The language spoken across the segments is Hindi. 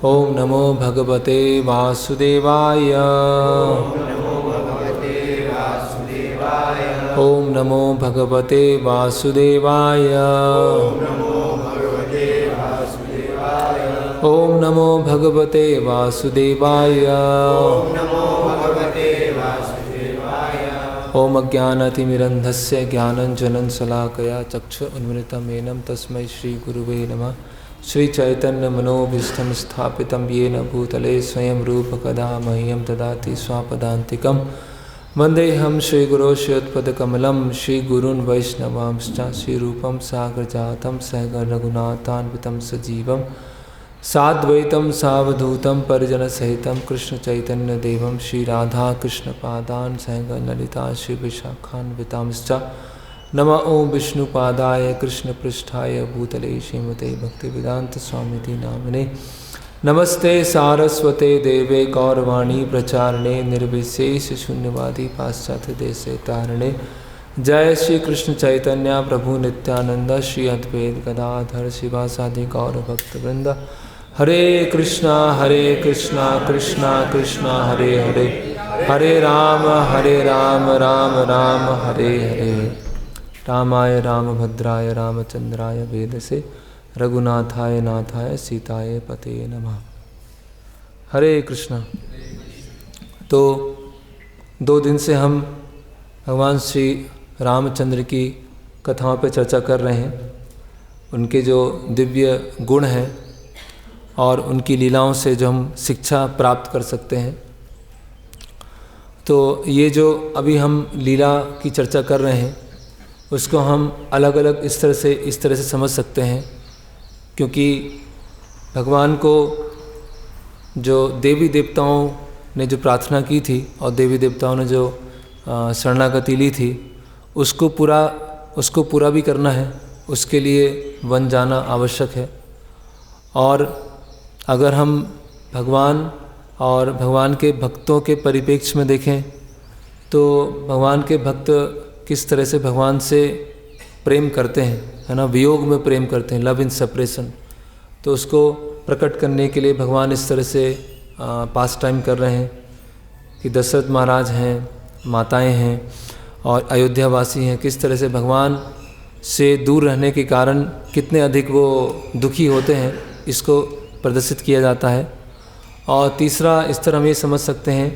ओम नमो भगवते वासुदेवाय। ओम नमो भगवते वासुदेवाय। ओम नमो भगवते वासुदेवाय। ओम अज्ञानतिमिरन्धस्य ज्ञानञ्जनं शलाकया चक्षुरुन्मिलितं येन तस्मै श्रीगुरुवे नमः। श्रीचैतन्यमनोभीष्टं स्थापितं येन भूतले स्वयं रूपकदा मह्यं ददाति स्वापदान्तिकं। वन्देऽहं श्रीगुरो श्रीयुतपदकमलं श्रीगुरून् वैष्णवांश्च श्रीरूपं साग्रजातं सहगणरघुनाथान्वितं सजीवं साद्वैतं सावधूतं परिजनसहितं कृष्णचैतन्यदेवं श्रीराधाकृष्णपादान् सहगणललिता श्रीविशाखान्वितांश्च। नमः ओं विष्णुपादाय कृष्णपृष्ठाय भूतले श्रीमते भक्तिवेदान्तस्वामिति नामिने। नमस्ते सारस्वते देवे गौरवाणी प्रचारणे निर्विशेष शून्यवादी पाश्चात्य देशे तारणे। जय श्री कृष्ण चैतन्य प्रभु नित्यानंद श्री अद्वैत गदाधर शिवासादि गौर भक्तवृंद। हरे कृष्णा कृष्णा कृष्णा हरे हरे, हरे राम राम राम हरे हरे। रामाय रामभद्राय रामचंद्राय वेदसे रघुनाथाय नाथाय सीताय पते नमः। हरे कृष्णा। तो 2 दिन से हम भगवान श्री रामचंद्र की कथाओं पर चर्चा कर रहे हैं, उनके जो दिव्य गुण हैं और उनकी लीलाओं से जो हम शिक्षा प्राप्त कर सकते हैं। तो ये जो अभी हम लीला की चर्चा कर रहे हैं उसको हम अलग अलग इस तरह से समझ सकते हैं, क्योंकि भगवान को जो देवी देवताओं ने जो प्रार्थना की थी और देवी देवताओं ने जो शरणागति ली थी उसको पूरा भी करना है, उसके लिए वन जाना आवश्यक है। और अगर हम भगवान और भगवान के भक्तों के परिप्रेक्ष्य में देखें तो भगवान के भक्त किस तरह से भगवान से प्रेम करते हैं, है ना, वियोग में प्रेम करते हैं, लव इन सेपरेशन। तो उसको प्रकट करने के लिए भगवान इस तरह से पास टाइम कर रहे हैं कि दशरथ महाराज हैं, माताएं हैं और अयोध्यावासी हैं, किस तरह से भगवान से दूर रहने के कारण कितने अधिक वो दुखी होते हैं, इसको प्रदर्शित किया जाता है। और तीसरा स्तर हम ये समझ सकते हैं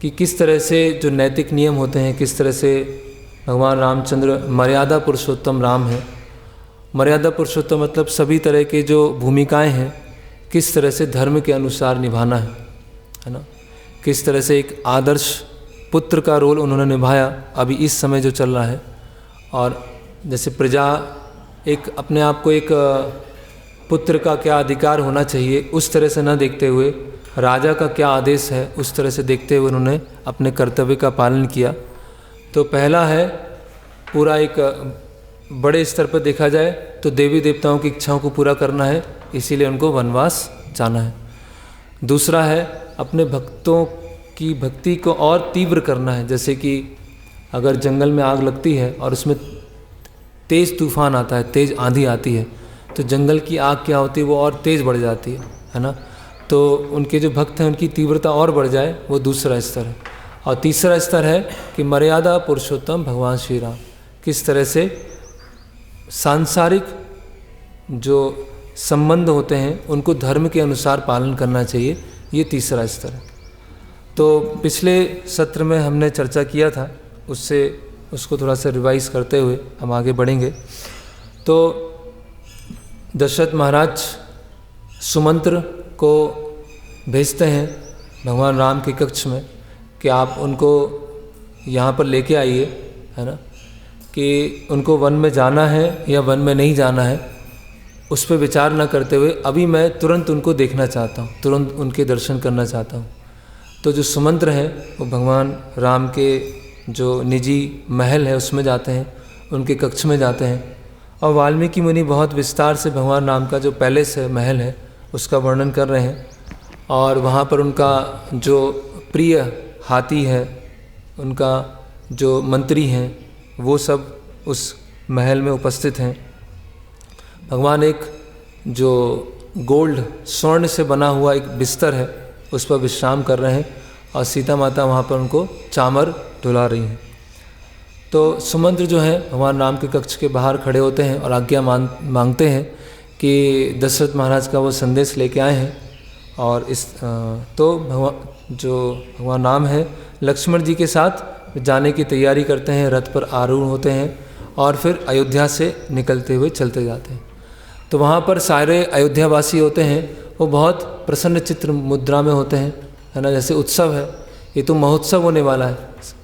कि किस तरह से जो नैतिक नियम होते हैं, किस तरह से भगवान रामचंद्र मर्यादा पुरुषोत्तम राम है। मर्यादा पुरुषोत्तम मतलब सभी तरह के जो भूमिकाएं हैं किस तरह से धर्म के अनुसार निभाना है ना। किस तरह से एक आदर्श पुत्र का रोल उन्होंने निभाया अभी इस समय जो चल रहा है। और जैसे प्रजा एक अपने आप को एक पुत्र का क्या अधिकार होना चाहिए उस तरह से न देखते हुए, राजा का क्या आदेश है उस तरह से देखते हुए उन्होंने अपने कर्तव्य का पालन किया। तो पहला है पूरा एक बड़े स्तर पर देखा जाए तो देवी देवताओं की इच्छाओं को पूरा करना है, इसीलिए उनको वनवास जाना है। दूसरा है अपने भक्तों की भक्ति को और तीव्र करना है। जैसे कि अगर जंगल में आग लगती है और उसमें तेज़ तूफान आता है, तेज़ आंधी आती है, तो जंगल की आग क्या होती है, वो और तेज़ बढ़ जाती है ना। तो उनके जो भक्त हैं उनकी तीव्रता और बढ़ जाए, वो दूसरा स्तर है। और तीसरा स्तर है कि मर्यादा पुरुषोत्तम भगवान श्री राम किस तरह से सांसारिक जो संबंध होते हैं उनको धर्म के अनुसार पालन करना चाहिए, ये तीसरा स्तर है। तो पिछले सत्र में हमने चर्चा किया था, उसको थोड़ा सा रिवाइज करते हुए हम आगे बढ़ेंगे। तो दशरथ महाराज सुमंत्र को भेजते हैं भगवान राम के कक्ष में कि आप उनको यहाँ पर लेके आइए, है ना, कि उनको वन में जाना है या वन में नहीं जाना है उस पर विचार न करते हुए अभी मैं तुरंत उनको देखना चाहता हूँ, तुरंत उनके दर्शन करना चाहता हूँ। तो जो सुमंत्र हैं वो भगवान राम के जो निजी महल है उसमें जाते हैं, उनके कक्ष में जाते हैं। और वाल्मीकि मुनि बहुत विस्तार से भगवान राम का जो पैलेस है, महल है, उसका वर्णन कर रहे हैं। और वहाँ पर उनका जो प्रिय हाथी है, उनका जो मंत्री हैं, वो सब उस महल में उपस्थित हैं। भगवान एक जो गोल्ड स्वर्ण से बना हुआ एक बिस्तर है, उस पर विश्राम कर रहे हैं और सीता माता वहाँ पर उनको चामर धुला रही हैं। तो सुमंत्र जो है भगवान राम के कक्ष के बाहर खड़े होते हैं और आज्ञा मांगते हैं कि दशरथ महाराज का वो संदेश लेके आए हैं। और इस तो भगवान राम है लक्ष्मण जी के साथ जाने की तैयारी करते हैं, रथ पर आरूढ़ होते हैं और फिर अयोध्या से निकलते हुए चलते जाते हैं। तो वहाँ पर सारे अयोध्यावासी होते हैं, वो बहुत प्रसन्न चित्र मुद्रा में होते हैं, है ना। जैसे उत्सव है, ये तो महोत्सव होने वाला है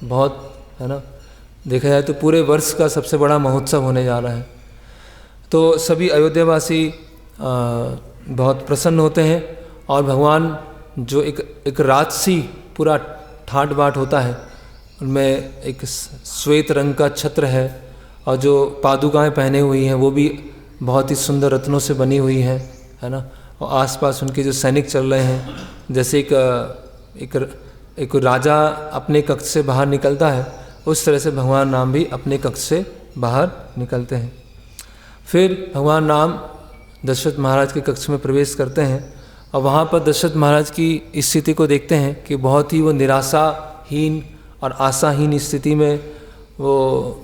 बहुत, है ना। देखा जाए तो पूरे वर्ष का सबसे बड़ा महोत्सव होने जा रहा है। तो सभी अयोध्यावासी बहुत प्रसन्न होते हैं और भगवान जो एक राजसी पूरा ठाट बाट होता है, उनमें एक श्वेत रंग का छत्र है और जो पादुकाएं पहने हुई हैं वो भी बहुत ही सुंदर रत्नों से बनी हुई हैं, है ना। और आसपास उनके जो सैनिक चल रहे हैं, जैसे एक राजा अपने कक्ष से बाहर निकलता है, उस तरह से भगवान राम भी अपने कक्ष से बाहर निकलते हैं। फिर भगवान राम दशरथ महाराज के कक्ष में प्रवेश करते हैं और वहाँ पर दशरथ महाराज की स्थिति को देखते हैं कि बहुत ही वो निराशाहीन और आशाहीन स्थिति में वो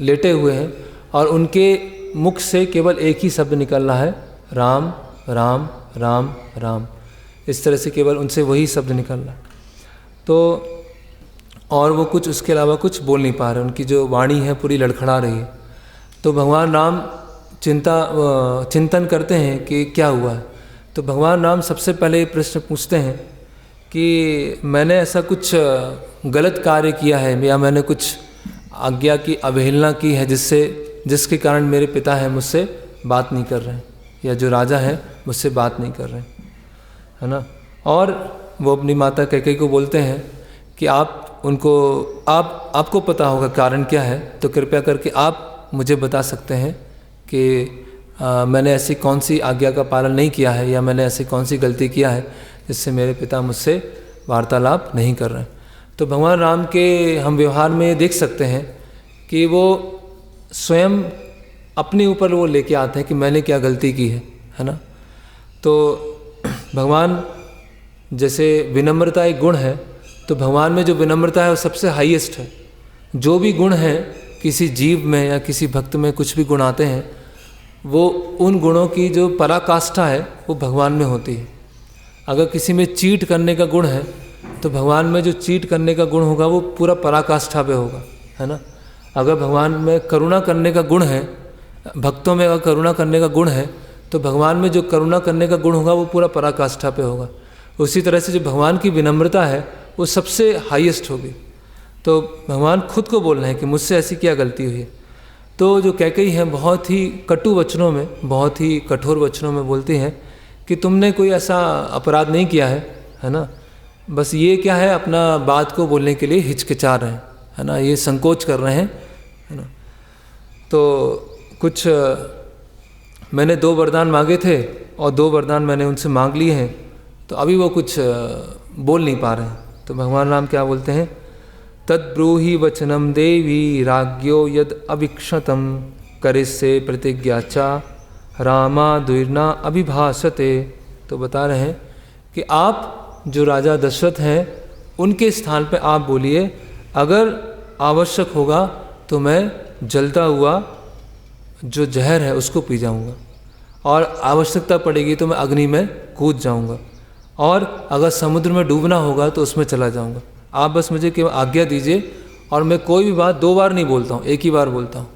लेटे हुए हैं और उनके मुख से केवल एक ही शब्द निकल रहा है, राम राम राम राम। इस तरह से केवल उनसे वही शब्द निकल रहा है। तो और वो कुछ उसके अलावा कुछ बोल नहीं पा रहे, उनकी जो वाणी है पूरी लड़खड़ा रही है। तो भगवान राम चिंतन करते हैं कि क्या हुआ है। तो भगवान राम सबसे पहले ये प्रश्न पूछते हैं कि मैंने ऐसा कुछ गलत कार्य किया है या मैंने कुछ आज्ञा की अवहेलना की है जिसके कारण मेरे पिता है मुझसे बात नहीं कर रहे हैं, या जो राजा है मुझसे बात नहीं कर रहे हैं, है ना। और वो अपनी माता कैकेयी को बोलते हैं कि आपको पता होगा कारण क्या है, तो कृपया करके आप मुझे बता सकते हैं कि मैंने ऐसी कौन सी आज्ञा का पालन नहीं किया है या मैंने ऐसी कौन सी गलती किया है जिससे मेरे पिता मुझसे वार्तालाप नहीं कर रहे हैं। तो भगवान राम के हम व्यवहार में देख सकते हैं कि वो स्वयं अपने ऊपर वो लेके आते हैं कि मैंने क्या गलती की है ना। तो भगवान जैसे विनम्रता एक गुण है, तो भगवान में जो विनम्रता है वो सबसे हाईएस्ट है। जो भी गुण है किसी जीव में या किसी भक्त में कुछ भी गुण आते हैं, वो उन गुणों की जो पराकाष्ठा है वो भगवान में होती है। अगर किसी में चीट करने का गुण है तो भगवान में जो चीट करने का गुण होगा वो पूरा पराकाष्ठा पे होगा, है ना। अगर भगवान में करुणा करने का गुण है, भक्तों में अगर करुणा करने का गुण है तो भगवान में जो करुणा करने का गुण होगा वो पूरा पराकाष्ठा पे होगा। उसी तरह से जो भगवान की विनम्रता है वो सबसे हाईएस्ट होगी। तो भगवान खुद को बोल रहे हैं कि मुझसे ऐसी क्या गलती हुई है। तो जो कैकेयी हैं बहुत ही कटु वचनों में, बहुत ही कठोर वचनों में बोलती हैं कि तुमने कोई ऐसा अपराध नहीं किया है ना। बस ये क्या है, अपना बात को बोलने के लिए हिचकिचा रहे हैं, है ना, ये संकोच कर रहे हैं, है ना। तो कुछ मैंने 2 वरदान मांगे थे और 2 वरदान मैंने उनसे मांग लिए हैं, तो अभी वो कुछ बोल नहीं पा रहे हैं। तो भगवान राम क्या बोलते हैं, तद्ब्रूहि वचनम देवी राज्ञो यद अवीक्षतम करिष्ये प्रतिज्ञाचा रामा दुर्ना अभिभाषते। तो बता रहे हैं कि आप जो राजा दशरथ हैं उनके स्थान पे आप बोलिए, अगर आवश्यक होगा तो मैं जलता हुआ जो जहर है उसको पी जाऊंगा, और आवश्यकता पड़ेगी तो मैं अग्नि में कूद जाऊंगा, और अगर समुद्र में डूबना होगा तो उसमें चला जाऊंगा। आप बस मुझे केवल आज्ञा दीजिए, और मैं कोई भी बात 2 बार नहीं बोलता हूँ, एक ही बार बोलता हूँ।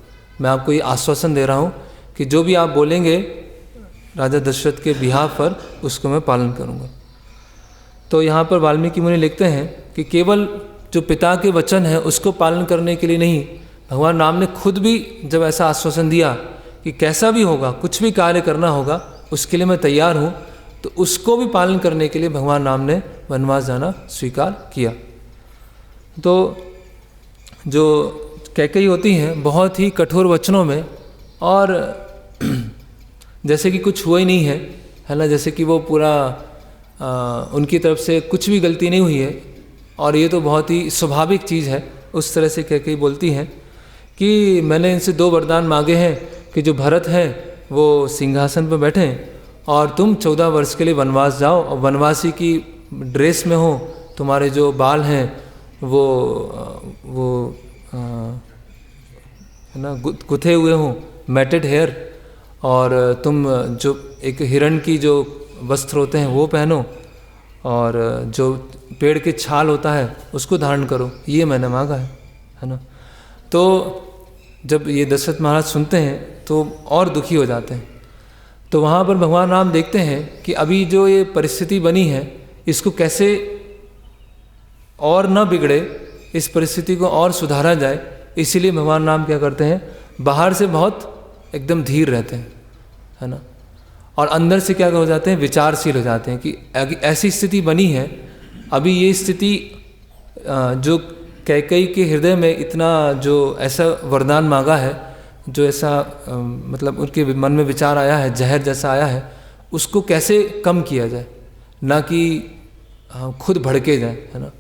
मैं आपको ये आश्वासन दे रहा हूँ कि जो भी आप बोलेंगे राजा दशरथ के बिहाफ पर उसको मैं पालन करूँगा। तो यहाँ पर वाल्मीकि मुनि लिखते हैं कि केवल जो पिता के वचन है उसको पालन करने के लिए नहीं, भगवान राम ने खुद भी जब ऐसा आश्वासन दिया कि कैसा भी होगा, कुछ भी कार्य करना होगा उसके लिए मैं तैयार हूँ, तो उसको भी पालन करने के लिए भगवान राम ने वनवास जाना स्वीकार किया। तो जो कैकेयी होती हैं बहुत ही कठोर वचनों में, और जैसे कि कुछ हुआ ही नहीं है ना, जैसे कि वो पूरा उनकी तरफ से कुछ भी गलती नहीं हुई है और ये तो बहुत ही स्वाभाविक चीज़ है, उस तरह से कैकेयी बोलती हैं कि मैंने इनसे 2 वरदान मांगे हैं कि जो भरत हैं वो सिंहासन पर बैठें और तुम 14 वर्ष के लिए वनवास जाओ और वनवासी की ड्रेस में हो, तुम्हारे जो बाल हैं वो है ना गुथे हुए हों, मैटेड हेयर, और तुम जो एक हिरण की जो वस्त्र होते हैं वो पहनो, और जो पेड़ के छाल होता है उसको धारण करो, ये मैंने मांगा है ना। तो जब ये दशरथ महाराज सुनते हैं तो और दुखी हो जाते हैं। तो वहाँ पर भगवान राम देखते हैं कि अभी जो ये परिस्थिति बनी है इसको कैसे और न बिगड़े, इस परिस्थिति को और सुधारा जाए, इसीलिए भगवान राम क्या करते हैं, बाहर से बहुत एकदम धीर रहते हैं, है ना, और अंदर से क्या हो जाते हैं, विचारशील हो जाते हैं कि ऐसी स्थिति बनी है, अभी ये स्थिति जो कैकेयी के हृदय में इतना जो ऐसा वरदान मांगा है, जो ऐसा मतलब उनके मन में विचार आया है, जहर जैसा आया है, उसको कैसे कम किया जाए, ना कि खुद भड़के जाए, है ना।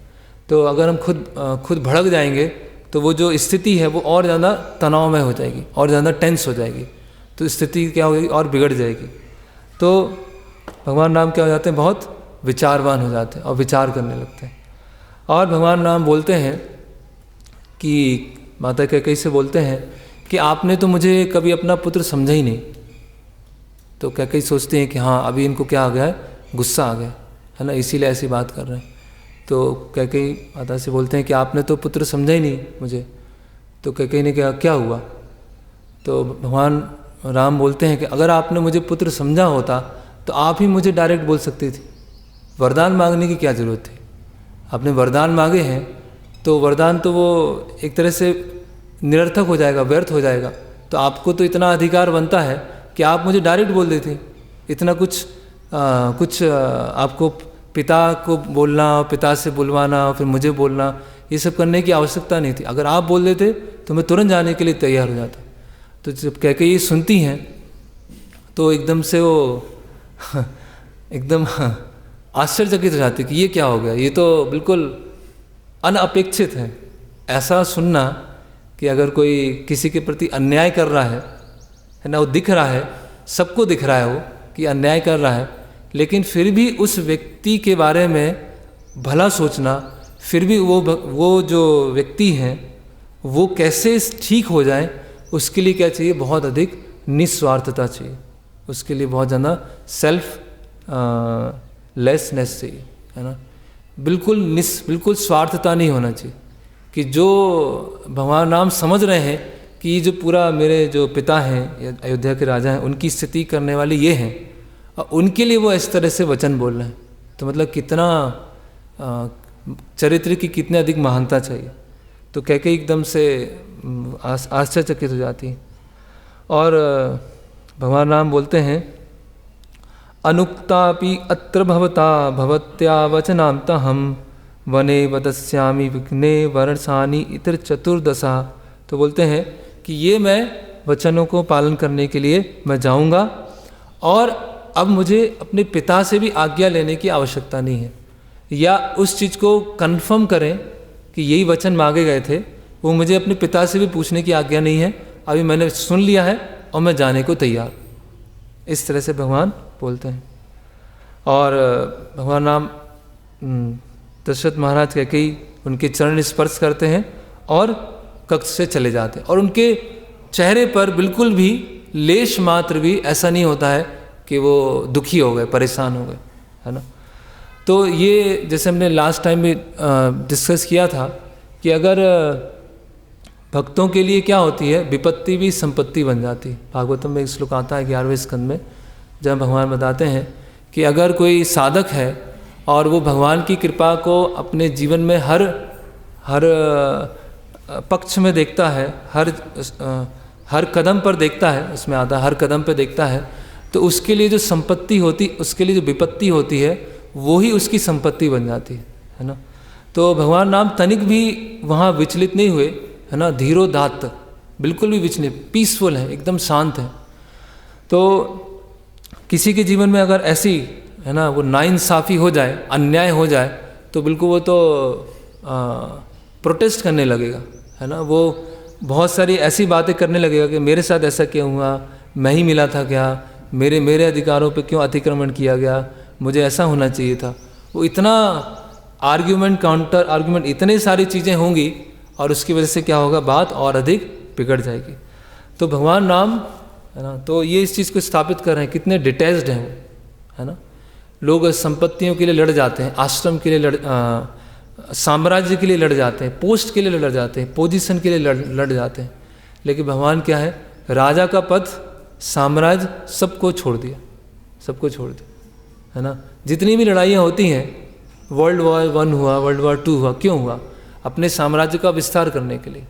तो अगर हम खुद भड़क जाएंगे तो वो जो स्थिति है वो और ज़्यादा तनाव में हो जाएगी, और ज़्यादा टेंस हो जाएगी, तो स्थिति क्या होगी, और बिगड़ जाएगी। तो भगवान राम क्या हो जाते हैं, बहुत विचारवान हो जाते हैं और विचार करने लगते हैं। और भगवान राम बोलते हैं कि माता कैकेयी से बोलते हैं कि आपने तो मुझे कभी अपना पुत्र समझा ही नहीं। तो कैकेयी सोचते हैं कि हाँ अभी इनको क्या आ गया है, गुस्सा आ गया है ना, इसीलिए ऐसी बात कर रहे हैं। तो कैकेयी माता से बोलते हैं कि आपने तो पुत्र समझा ही नहीं मुझे। तो कैकेयी ने क्या हुआ। तो भगवान राम बोलते हैं कि अगर आपने मुझे पुत्र समझा होता तो आप ही मुझे डायरेक्ट बोल सकती थी, वरदान मांगने की क्या ज़रूरत थी। आपने वरदान मांगे हैं तो वरदान तो वो एक तरह से निरर्थक हो जाएगा, व्यर्थ हो जाएगा। तो आपको तो इतना अधिकार बनता है कि आप मुझे डायरेक्ट बोल देते। इतना कुछ आपको पिता को बोलना, पिता से बुलवाना, फिर मुझे बोलना, ये सब करने की आवश्यकता नहीं थी। अगर आप बोल देते तो मैं तुरंत जाने के लिए तैयार हो जाता। तो जब कैकेयी ये सुनती हैं तो एकदम से वो एकदम आश्चर्यचकित हो जाती कि ये क्या हो गया, ये तो बिल्कुल अनअपेक्षित है। ऐसा सुनना कि अगर कोई किसी के प्रति अन्याय कर रहा है ना, वो दिख रहा है, सबको दिख रहा है वो कि अन्याय कर रहा है, लेकिन फिर भी उस व्यक्ति के बारे में भला सोचना, फिर भी वो जो व्यक्ति हैं वो कैसे ठीक हो जाए, उसके लिए क्या चाहिए, बहुत अधिक निस्वार्थता चाहिए, उसके लिए बहुत ज़्यादा सेल्फ लेसनेस चाहिए, है ना। बिल्कुल स्वार्थता नहीं होना चाहिए कि जो भगवान राम समझ रहे हैं कि ये जो पूरा मेरे जो पिता हैं, अयोध्या के राजा हैं, उनकी स्थिति करने वाले ये हैं, और उनके लिए वो इस तरह से वचन बोल रहे हैं। तो मतलब कितना चरित्र की कितने अधिक महानता चाहिए। तो कैकेयी एकदम से आश्चर्यचकित हो जाती है। और भगवान राम बोलते हैं, अनुक्तापि अत्र भवता भवत्या वचनान्तहं वने वदस्यामि विघ्ने वर्षाणि इतर चतुर्दशा। तो बोलते हैं कि ये मैं वचनों को पालन करने के लिए मैं जाऊंगा, और अब मुझे अपने पिता से भी आज्ञा लेने की आवश्यकता नहीं है, या उस चीज़ को कन्फर्म करें कि यही वचन मांगे गए थे, वो मुझे अपने पिता से भी पूछने की आज्ञा नहीं है। अभी मैंने सुन लिया है और मैं जाने को तैयार। इस तरह से भगवान बोलते हैं। और भगवान राम दशरथ महाराज कैकेयी उनके चरण स्पर्श करते हैं और कक्ष से चले जाते हैं, और उनके चेहरे पर बिल्कुल भी लेश मात्र भी ऐसा नहीं होता है कि वो दुखी हो गए, परेशान हो गए, है ना। तो ये जैसे हमने लास्ट टाइम भी डिस्कस किया था कि अगर भक्तों के लिए क्या होती है, विपत्ति भी संपत्ति बन जाती है। भागवतम में एक श्लोक आता है 11वें स्कंद में, जब भगवान बताते हैं कि अगर कोई साधक है और वो भगवान की कृपा को अपने जीवन में हर पक्ष में देखता है, हर कदम पर देखता है, उसमें आता है हर कदम पर देखता है, तो उसके लिए जो संपत्ति होती, उसके लिए जो विपत्ति होती है, वो ही उसकी संपत्ति बन जाती है ना। तो भगवान राम तनिक भी वहाँ विचलित नहीं हुए, है ना, धीरोदात्त, बिल्कुल भी विचलित, पीसफुल है, एकदम शांत है। तो किसी के जीवन में अगर ऐसी, है ना, वो नाइंसाफ़ी हो जाए, अन्याय हो जाए, तो बिल्कुल वो तो प्रोटेस्ट करने लगेगा, है ना। वो बहुत सारी ऐसी बातें करने लगेगा कि मेरे साथ ऐसा क्यों हुआ, मैं ही मिला था क्या, मेरे अधिकारों पे क्यों अतिक्रमण किया गया, मुझे ऐसा होना चाहिए था। वो इतना आर्ग्यूमेंट, काउंटर आर्ग्यूमेंट, इतने सारी चीज़ें होंगी और उसकी वजह से क्या होगा, बात और अधिक बिगड़ जाएगी। तो भगवान राम है ना, तो ये इस चीज़ को स्थापित कर रहे हैं, कितने डिटैच्ड हैं वो, है ना। लोग संपत्तियों के लिए लड़ जाते हैं, आश्रम के लिए साम्राज्य के लिए लड़ जाते हैं, पोस्ट के लिए लड़ जाते हैं, पोजीशन के लिए लड़ जाते हैं, लेकिन भगवान क्या है, राजा का पद, साम्राज्य सबको छोड़ दिया, सबको छोड़ दिया, है ना। जितनी भी लड़ाइयाँ होती हैं, वर्ल्ड वॉर 1 हुआ, वर्ल्ड वॉर 2 हुआ, क्यों हुआ, अपने साम्राज्य का विस्तार करने के लिए।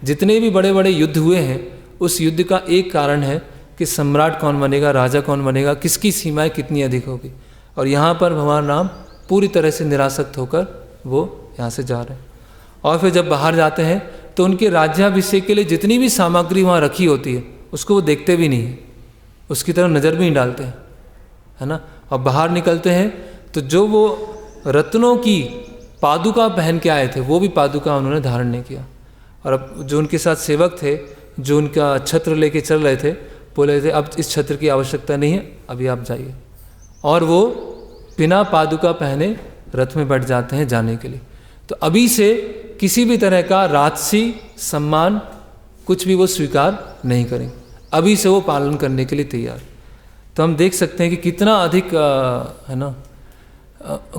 जितने भी बड़े बड़े युद्ध हुए हैं, उस युद्ध का एक कारण है कि सम्राट कौन बनेगा, राजा कौन बनेगा, किसकी सीमाएं कितनी अधिक होगी। और यहाँ पर भगवान राम पूरी तरह से निरासक्त होकर वो यहाँ से जा रहे हैं। और फिर जब बाहर जाते हैं तो उनके राज्याभिषेक के लिए जितनी भी सामग्री वहाँ रखी होती है, उसको वो देखते भी नहीं है, उसकी तरफ नज़र भी नहीं डालते हैं, है ना। और बाहर निकलते हैं तो जो वो रत्नों की पादुका पहन के आए थे, वो भी पादुका उन्होंने धारण नहीं किया। और अब जो उनके साथ सेवक थे, जो उनका छत्र लेके चल रहे थे, बोल रहे थे अब इस छत्र की आवश्यकता नहीं है, अभी आप जाइए। और वो बिना पादुका पहने रथ में बैठ जाते हैं जाने के लिए। तो अभी से किसी भी तरह का राजसी सम्मान कुछ भी वो स्वीकार नहीं करेंगे, अभी से वो पालन करने के लिए तैयार। तो हम देख सकते हैं कि कितना अधिक है ना,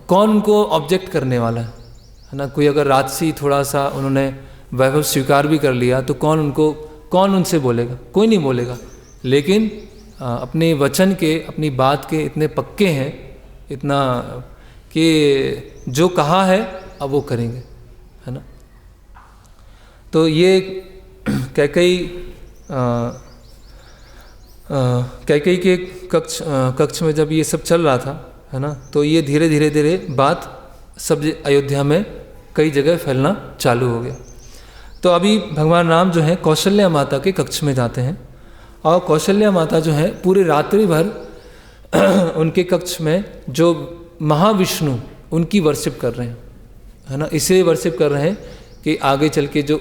कौन उनको ऑब्जेक्ट करने वाला है ना। कोई अगर राजसी थोड़ा सा उन्होंने वैभव स्वीकार भी कर लिया तो कौन उनसे बोलेगा, कोई नहीं बोलेगा। लेकिन अपने वचन के, अपनी बात के इतने पक्के हैं, इतना कि जो कहा है अब वो करेंगे, है ना। तो ये कैकेयी के कक्ष में जब ये सब चल रहा था, है ना, तो ये धीरे धीरे बात सब अयोध्या में कई जगह फैलना चालू हो गया। तो अभी भगवान राम जो है कौशल्या माता के कक्ष में जाते हैं, और कौशल्या माता जो है पूरी रात्रि भर उनके कक्ष में जो महाविष्णु उनकी वर्शिप कर रहे हैं, है ना। इसलिए वर्शिप कर रहे हैं कि आगे चल के जो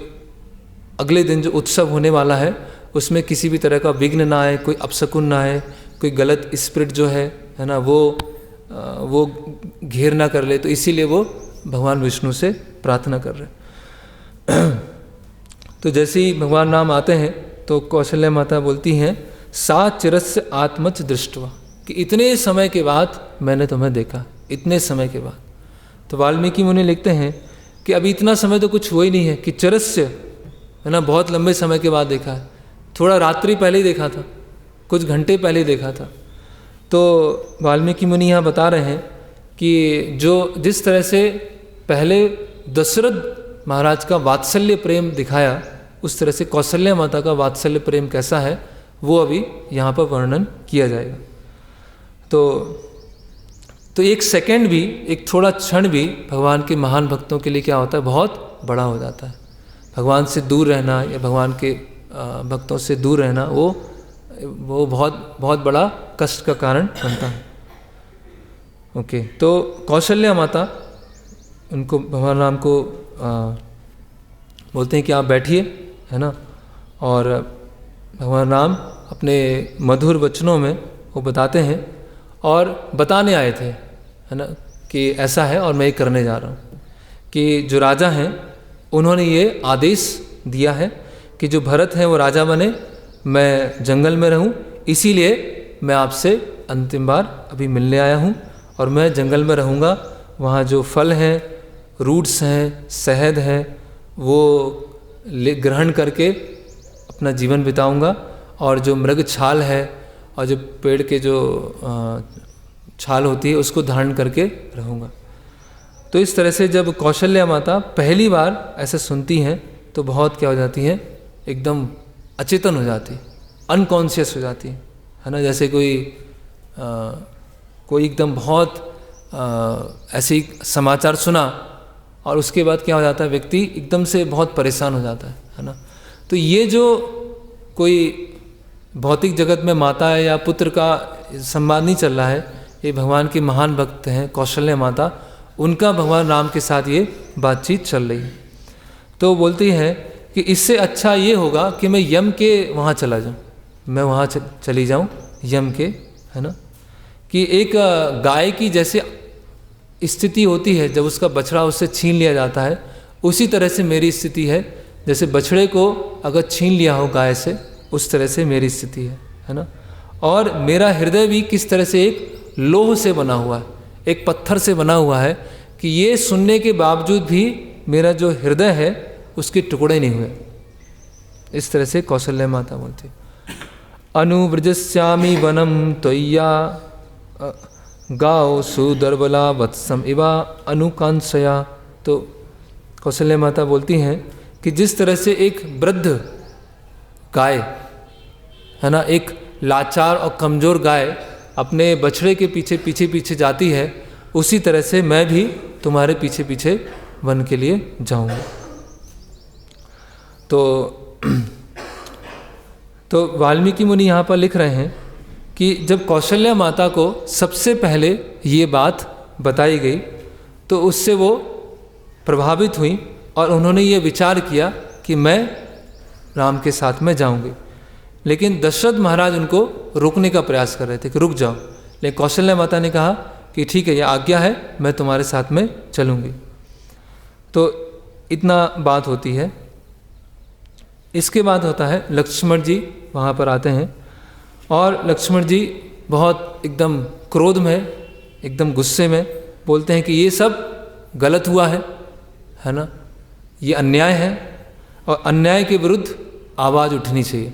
अगले दिन जो उत्सव होने वाला है उसमें किसी भी तरह का विघ्न ना आए, कोई अपशकुन ना आए, कोई गलत स्पिरिट जो है ना, वो घेर ना कर ले। तो इसीलिए वो भगवान विष्णु से प्रार्थना कर रहे हैं। तो जैसे ही भगवान राम आते हैं तो कौशल्या माता बोलती हैं, सा चिरस्य आत्मच दृष्टवा, कि इतने समय के बाद मैंने तुम्हें देखा, इतने समय के बाद। तो वाल्मीकि मुनि लिखते हैं कि अभी इतना समय तो कुछ हुआ ही नहीं है कि चिरस्य, है ना, बहुत लंबे समय के बाद देखा है, थोड़ा रात्रि पहले ही देखा था, कुछ घंटे पहले ही देखा था। तो वाल्मीकि मुनि यहाँ बता रहे हैं कि जिस तरह से पहले दशरथ महाराज का वात्सल्य प्रेम दिखाया, उस तरह से कौशल्या माता का वात्सल्य प्रेम कैसा है वो अभी यहाँ पर वर्णन किया जाएगा। तो एक सेकंड भी, एक थोड़ा क्षण भी भगवान के महान भक्तों के लिए क्या होता है, बहुत बड़ा हो जाता है। भगवान से दूर रहना या भगवान के भक्तों से दूर रहना वो बहुत बहुत बड़ा कष्ट का कारण बनता है। ओके, तो कौशल्या माता उनको, भगवान राम को बोलते हैं कि आप बैठिए, है ना। और भगवान राम अपने मधुर वचनों में वो बताते हैं और बताने आए थे, है ना, कि ऐसा है और मैं ये करने जा रहा हूँ। कि जो राजा हैं उन्होंने ये आदेश दिया है कि जो भरत हैं वो राजा बने, मैं जंगल में रहूं, इसीलिए मैं आपसे अंतिम बार अभी मिलने आया हूं और मैं जंगल में रहूंगा। वहाँ जो फल हैं, रूट्स हैं, शहद है, वो ग्रहण करके अपना जीवन बिताऊंगा, और जो मृग छाल है और जो पेड़ के जो छाल होती है उसको धारण करके रहूंगा। तो इस तरह से जब कौशल्या माता पहली बार ऐसे सुनती हैं तो बहुत क्या हो जाती हैं, एकदम अचेतन हो जाती, अनकॉन्शियस हो जाती है ना। जैसे कोई एकदम बहुत ऐसे ही समाचार सुना और उसके बाद क्या हो जाता है, व्यक्ति एकदम से बहुत परेशान हो जाता है ना। तो ये जो कोई भौतिक जगत में माता या पुत्र का संवाद नहीं चल रहा है, ये भगवान के महान भक्त हैं कौशल्या माता, उनका भगवान राम के साथ ये बातचीत चल रही है। तो बोलती है कि इससे अच्छा ये होगा कि मैं यम के वहाँ चला जाऊँ, मैं वहाँ चली जाऊँ यम के, है ना, कि एक गाय की जैसे स्थिति होती है जब उसका बछड़ा उससे छीन लिया जाता है, उसी तरह से मेरी स्थिति है, जैसे बछड़े को अगर छीन लिया हो गाय से, उस तरह से मेरी स्थिति है ना। और मेरा हृदय भी किस तरह से एक लोह से बना हुआ है, एक पत्थर से बना हुआ है, कि ये सुनने के बावजूद भी मेरा जो हृदय है उसके टुकड़े नहीं हुए। इस तरह से कौशल्या माता बोलती। अनुव्रजस्यामि वनम त्वय्या गाओ सुदर्बला वत्सम इवा अनुकांक्षया। तो कौशल्या माता बोलती हैं कि जिस तरह से एक वृद्ध गाय, है ना, एक लाचार और कमज़ोर गाय अपने बछड़े के पीछे पीछे पीछे जाती है, उसी तरह से मैं भी तुम्हारे पीछे पीछे वन के लिए जाऊंगा। तो वाल्मीकि मुनि यहाँ पर लिख रहे हैं कि जब कौशल्या माता को सबसे पहले ये बात बताई गई तो उससे वो प्रभावित हुई और उन्होंने ये विचार किया कि मैं राम के साथ में जाऊंगी। लेकिन दशरथ महाराज उनको रोकने का प्रयास कर रहे थे कि रुक जाओ, लेकिन कौशल्या माता ने कहा कि ठीक है, यह आज्ञा है, मैं तुम्हारे साथ में चलूंगी। तो इतना बात होती है। इसके बाद होता है लक्ष्मण जी वहाँ पर आते हैं और लक्ष्मण जी बहुत एकदम क्रोध में, एकदम गुस्से में बोलते हैं कि ये सब गलत हुआ है ना, ये अन्याय है और अन्याय के विरुद्ध आवाज़ उठनी चाहिए,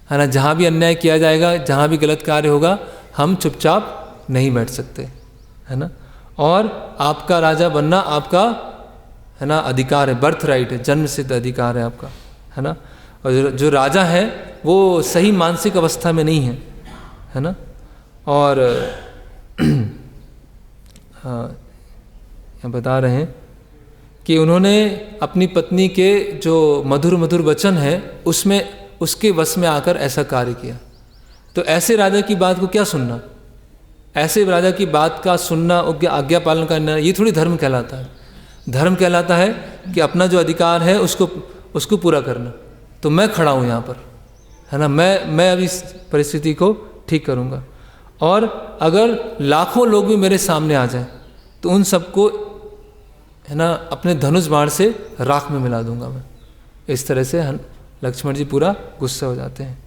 है ना। जहाँ भी अन्याय किया जाएगा, जहाँ भी गलत कार्य होगा, हम चुपचाप नहीं बैठ सकते, है ना। और आपका राजा बनना आपका, है ना, अधिकार है, बर्थ राइट है, जन्म सिद्ध अधिकार है आपका, है ना। और जो राजा है वो सही मानसिक अवस्था में नहीं है ना। और हाँ, बता रहे हैं कि उन्होंने अपनी पत्नी के जो मधुर मधुर वचन है उसमें, उसके वश में आकर ऐसा कार्य किया। तो ऐसे राजा की बात को क्या सुनना, ऐसे राजा की बात का सुनना, आज्ञा पालन करना, ये थोड़ी धर्म कहलाता है। धर्म कहलाता है कि अपना जो अधिकार है उसको पूरा करना। तो मैं खड़ा हूँ यहाँ पर, है ना, मैं अब इस परिस्थिति को ठीक करूँगा। और अगर लाखों लोग भी मेरे सामने आ जाएं तो उन सबको, है ना, अपने धनुष बाण से राख में मिला दूंगा मैं। इस तरह से लक्ष्मण जी पूरा गुस्सा हो जाते हैं।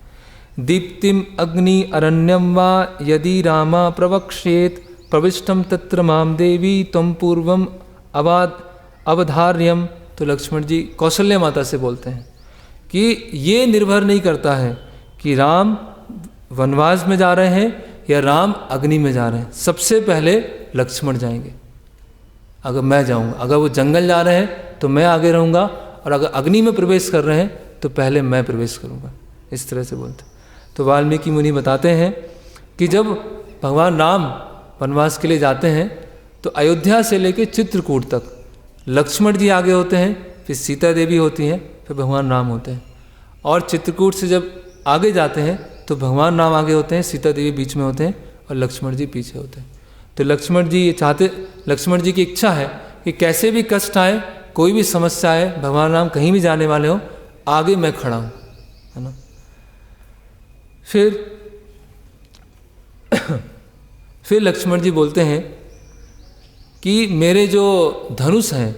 दीप्तिम अग्नि अरण्यम वा यदि रामा प्रवक्ष्येत प्रविष्टम तत्र माम देवी तम पूर्वम अवधार्यम। तो लक्ष्मण जी कौशल्या माता से बोलते हैं कि ये निर्भर नहीं करता है कि राम वनवास में जा रहे हैं या राम अग्नि में जा रहे हैं, सबसे पहले लक्ष्मण जाएंगे। अगर मैं जाऊंगा, अगर वो जंगल जा रहे हैं तो मैं आगे रहूँगा, और अगर अग्नि में प्रवेश कर रहे हैं तो पहले मैं प्रवेश करूँगा। इस तरह से बोलते। तो वाल्मीकि मुनि बताते हैं कि जब भगवान राम वनवास के लिए जाते हैं तो अयोध्या से लेकर चित्रकूट तक लक्ष्मण जी आगे होते हैं, फिर सीता देवी होती हैं, फिर भगवान राम होते हैं। और चित्रकूट से जब आगे जाते हैं तो भगवान राम आगे होते हैं, सीता देवी बीच में होते हैं और लक्ष्मण जी पीछे होते हैं। तो लक्ष्मण जी ये चाहते, लक्ष्मण जी की इच्छा है कि कैसे भी कष्ट आए, कोई भी समस्या आए, भगवान राम कहीं भी जाने वाले हो, आगे मैं खड़ा हूँ, है ना। फिर लक्ष्मण जी बोलते हैं कि मेरे जो धनुष हैं,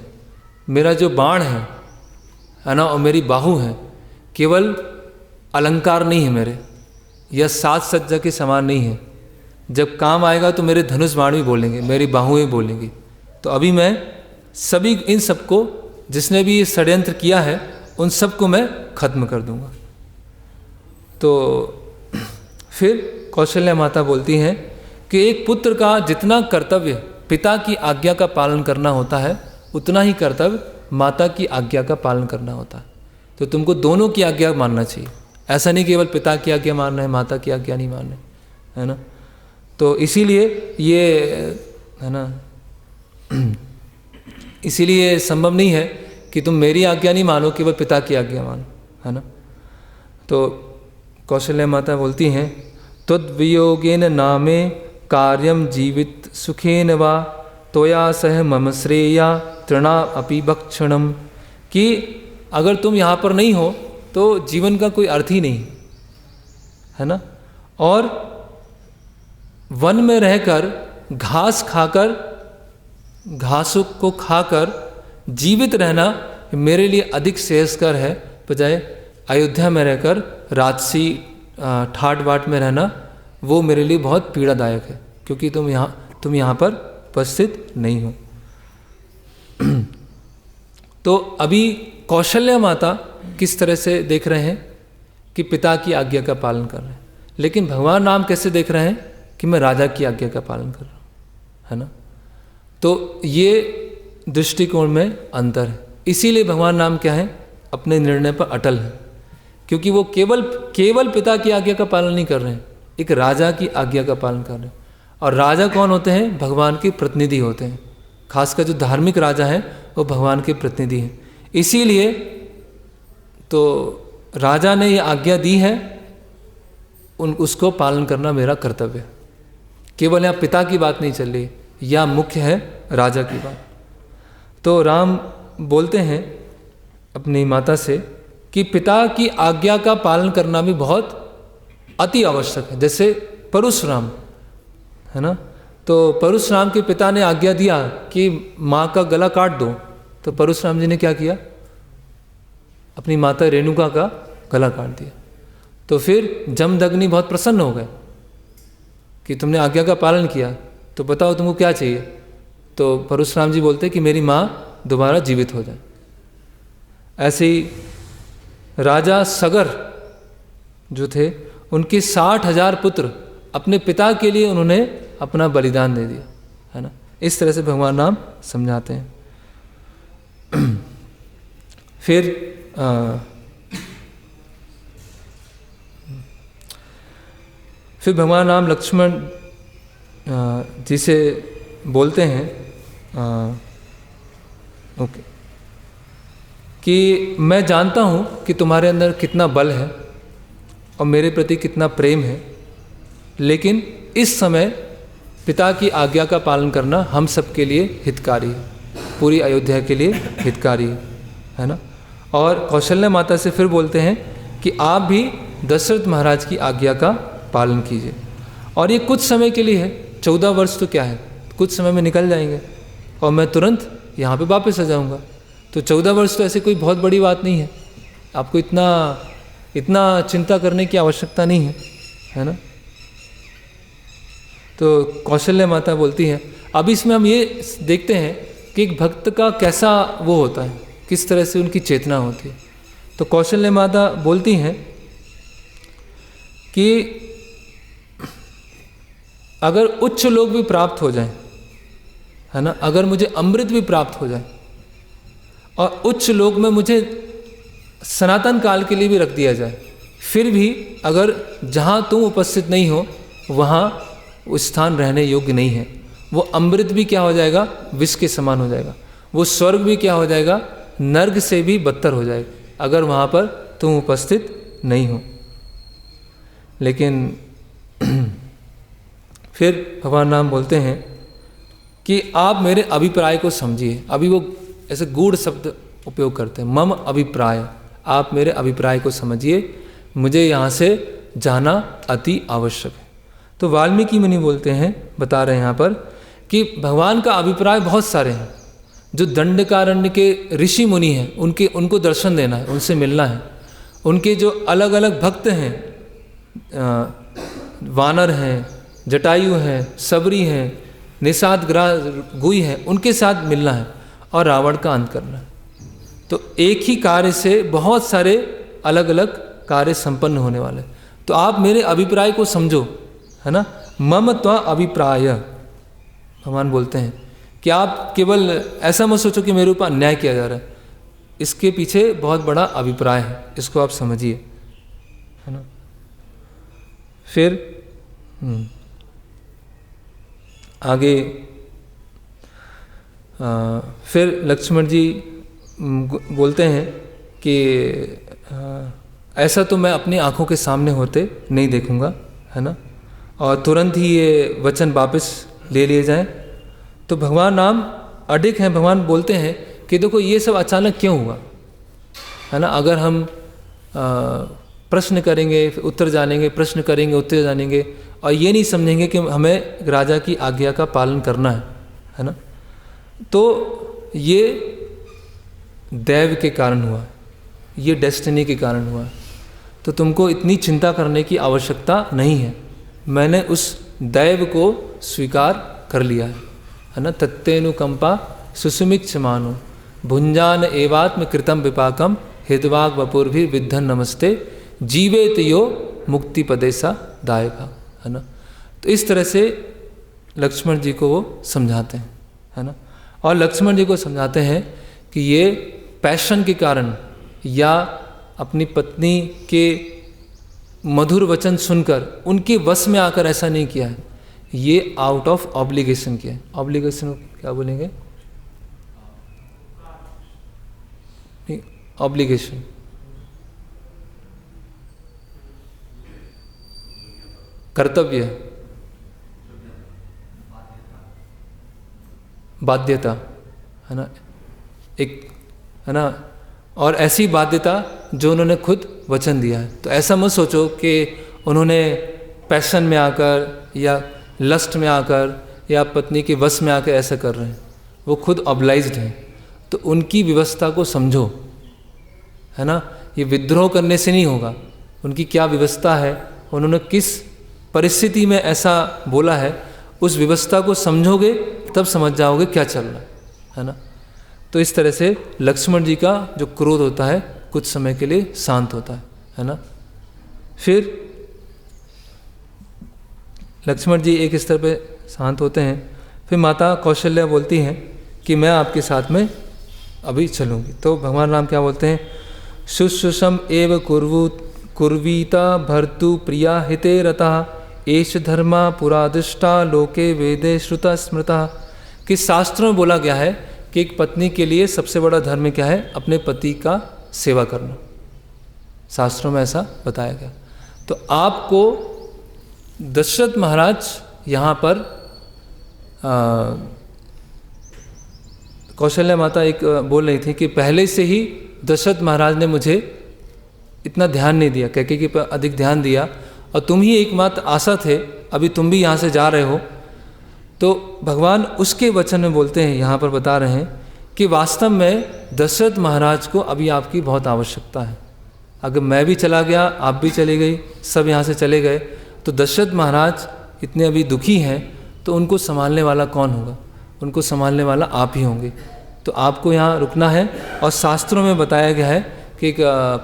मेरा जो बाण है ना, और मेरी बाहु है, केवल अलंकार नहीं है मेरे, यह साज सज्जा के समान नहीं है। जब काम आएगा तो मेरे धनुष बाण भी बोलेंगे, मेरी बाहुएं बोलेंगी। तो अभी मैं सभी इन सबको, जिसने भी ये षड्यंत्र किया है, उन सबको मैं खत्म कर दूंगा। तो फिर कौशल्या माता बोलती हैं कि एक पुत्र का जितना कर्तव्य पिता की आज्ञा का पालन करना होता है, उतना ही कर्तव्य माता की आज्ञा का पालन करना होता है। तो तुमको दोनों की आज्ञा मानना चाहिए, ऐसा नहीं केवल पिता की आज्ञा मानना है, माता की आज्ञा नहीं मानना है ना। तो इसीलिए ये, है ना, इसीलिए संभव नहीं है कि तुम मेरी आज्ञा नहीं मानो, केवल पिता की आज्ञा मानो, है ना। तो कौशल्या माता बोलती हैं त्वद्वियोगेन नामे कार्यम जीवित सुखेन वा त्वया सह मम श्रेया तृणा अपि भक्षणम। कि अगर तुम यहाँ पर नहीं हो तो जीवन का कोई अर्थ ही नहीं, है ना। और वन में रहकर घास खाकर, घासों को खाकर जीवित रहना मेरे लिए अधिक श्रेयस्कर है बजाय अयोध्या में रहकर राजसी ठाट बाट में रहना। वो मेरे लिए बहुत पीड़ादायक है, क्योंकि तुम यहाँ पर उपस्थित नहीं हो। तो अभी कौशल्या माता किस तरह से देख रहे हैं कि पिता की आज्ञा का पालन कर रहे हैं, लेकिन भगवान राम कैसे देख रहे हैं कि मैं राजा की आज्ञा का पालन कर रहा हूँ, है ना। तो ये दृष्टिकोण में अंतर है। इसीलिए भगवान राम क्या है, अपने निर्णय पर अटल है, क्योंकि वो केवल पिता की आज्ञा का पालन नहीं कर रहे हैं, एक राजा की आज्ञा का पालन कर रहे हैं। और राजा कौन होते हैं? भगवान के प्रतिनिधि होते हैं। खासकर जो धार्मिक राजा हैं वो भगवान के प्रतिनिधि हैं। इसीलिए तो राजा ने ये आज्ञा दी है, उसको पालन करना मेरा कर्तव्य है। केवल यहाँ पिता की बात नहीं चल रही, या मुख्य है राजा की बात। तो राम बोलते हैं अपनी माता से कि पिता की आज्ञा का पालन करना भी बहुत अति आवश्यक है। जैसे परशुराम है ना, तो परशुराम के पिता ने आज्ञा दिया कि माँ का गला काट दो, तो परशुराम जी ने क्या किया? अपनी माता रेणुका का गला काट दिया। तो फिर जमदग्नि बहुत प्रसन्न हो गए कि तुमने आज्ञा का पालन किया, तो बताओ तुमको क्या चाहिए? तो परशुराम जी बोलते कि मेरी माँ दोबारा जीवित हो जाए। ऐसे ही राजा सगर जो थे, उनके 60,000 पुत्र अपने पिता के लिए उन्होंने अपना बलिदान दे दिया, है ना। इस तरह से भगवान राम समझाते हैं। फिर भगवान राम लक्ष्मण जी से बोलते हैं ओके, कि मैं जानता हूँ कि तुम्हारे अंदर कितना बल है और मेरे प्रति कितना प्रेम है, लेकिन इस समय पिता की आज्ञा का पालन करना हम सब के लिए हितकारी है, पूरी अयोध्या के लिए हितकारी है ना। और कौशल्या माता से फिर बोलते हैं कि आप भी दशरथ महाराज की आज्ञा का पालन कीजिए। और ये कुछ समय के लिए है, 14 वर्ष तो क्या है, कुछ समय में निकल जाएंगे और मैं तुरंत यहाँ पे वापस आ जाऊँगा। तो 14 वर्ष तो ऐसे कोई बहुत बड़ी बात नहीं है, आपको इतना चिंता करने की आवश्यकता नहीं है ना। तो कौशल्या माता बोलती है। अब इसमें हम ये देखते हैं कि एक भक्त का कैसा वो होता है, किस तरह से उनकी चेतना होती है। तो कौशल्या माता बोलती हैं कि अगर उच्च लोक भी प्राप्त हो जाए, है ना, अगर मुझे अमृत भी प्राप्त हो जाए और उच्च लोक में मुझे सनातन काल के लिए भी रख दिया जाए, फिर भी अगर जहाँ तुम उपस्थित नहीं हो वहाँ वो स्थान रहने योग्य नहीं है। वो अमृत भी क्या हो जाएगा, विष के समान हो जाएगा। वो स्वर्ग भी क्या हो जाएगा, नर्क से भी बदतर हो जाएगा, अगर वहाँ पर तुम उपस्थित नहीं हो। लेकिन फिर भगवान राम बोलते हैं कि आप मेरे अभिप्राय को समझिए। अभी वो ऐसे गूढ़ शब्द उपयोग करते हैं, मम अभिप्राय, आप मेरे अभिप्राय को समझिए, मुझे यहाँ से जाना अति आवश्यक है। तो वाल्मीकि मुनि बोलते हैं, बता रहे हैं यहाँ पर कि भगवान का अभिप्राय बहुत सारे हैं। जो दंडकारण्य के ऋषि मुनि हैं उनको दर्शन देना है, उनसे मिलना है। उनके जो अलग अलग भक्त हैं, वानर हैं, जटायु हैं, सबरी हैं, निषाद गुई हैं, उनके साथ मिलना है और रावण का अंत करना है। तो एक ही कार्य से बहुत सारे अलग अलग कार्य संपन्न होने वाले। तो आप मेरे अभिप्राय को समझो, है ना। मम त्वा अभिप्राय, भगवान बोलते हैं कि आप केवल ऐसा मत सोचो कि मेरे ऊपर अन्याय किया जा रहा है, इसके पीछे बहुत बड़ा अभिप्राय है, इसको आप समझिए, है ना। फिर आगे फिर लक्ष्मण जी बोलते हैं कि ऐसा तो मैं अपनी आँखों के सामने होते नहीं देखूँगा, है ना, और तुरंत ही ये वचन वापस ले लिए जाएं। तो भगवान राम अडिग हैं। भगवान बोलते हैं कि देखो ये सब अचानक क्यों हुआ, है ना। अगर हम प्रश्न करेंगे, उत्तर जानेंगे, प्रश्न करेंगे, उत्तर जानेंगे, और ये नहीं समझेंगे कि हमें राजा की आज्ञा का पालन करना है ना। तो ये दैव के कारण हुआ, ये डेस्टिनी के कारण हुआ। तो तुमको इतनी चिंता करने की आवश्यकता नहीं है, मैंने उस दैव को स्वीकार कर लिया है ना। तत्तेनुकंपा सुसुमिक मानो भुंजान एवात्म कृतम विपाकम हितवाग वपुर्भि विद्धन नमस्ते जीवेत यो मुक्ति पदेसा दायका, है ना। तो इस तरह से लक्ष्मण जी को वो समझाते हैं, है ना। और लक्ष्मण जी को समझाते हैं कि ये पैशन के कारण या अपनी पत्नी के मधुर वचन सुनकर उनके वश में आकर ऐसा नहीं किया है, ये आउट ऑफ ऑब्लिगेशन किया है। ऑब्लिगेशन क्या बोलेंगे? ऑब्लिगेशन, कर्तव्य, बाध्यता, है ना, एक, है ना। और ऐसी बाध्यता जो उन्होंने खुद वचन दिया है। तो ऐसा मत सोचो कि उन्होंने पैशन में आकर या लस्ट में आकर या पत्नी के वश में आकर ऐसा कर रहे हैं, वो खुद ऑब्लाइज्ड हैं। तो उनकी व्यवस्था को समझो, है ना। ये विद्रोह करने से नहीं होगा, उनकी क्या व्यवस्था है, उन्होंने किस परिस्थिति में ऐसा बोला है, उस व्यवस्था को समझोगे तब समझ जाओगे क्या चल रहा है ना। तो इस तरह से लक्ष्मण जी का जो क्रोध होता है कुछ समय के लिए शांत होता है ना। फिर लक्ष्मण जी एक स्तर पे शांत होते हैं। फिर माता कौशल्या बोलती हैं कि मैं आपके साथ में अभी चलूँगी। तो भगवान राम क्या बोलते हैं? शुश्रूषम एव कुर्वीता भर्तु प्रिया हिते रता एष धर्मा पुरादिष्टा लोके वेदे श्रुता स्मृता। कि शास्त्रों में बोला गया है कि एक पत्नी के लिए सबसे बड़ा धर्म क्या है? अपने पति का सेवा करना। शास्त्रों में ऐसा बताया गया। तो आपको दशरथ महाराज यहाँ पर कौशल्या माता एक बोल रही थी कि पहले से ही दशरथ महाराज ने मुझे इतना ध्यान नहीं दिया, कैकेयी पर अधिक ध्यान दिया, और तुम ही एकमात्र आशा थे, अभी तुम भी यहाँ से जा रहे हो। तो भगवान उसके वचन में बोलते हैं, यहाँ पर बता रहे हैं कि वास्तव में दशरथ महाराज को अभी आपकी बहुत आवश्यकता है। अगर मैं भी चला गया, आप भी चली गई, सब यहाँ से चले गए, तो दशरथ महाराज इतने अभी दुखी हैं, तो उनको संभालने वाला कौन होगा? उनको संभालने वाला आप ही होंगे। तो आपको यहाँ रुकना है। और शास्त्रों में बताया गया है कि एक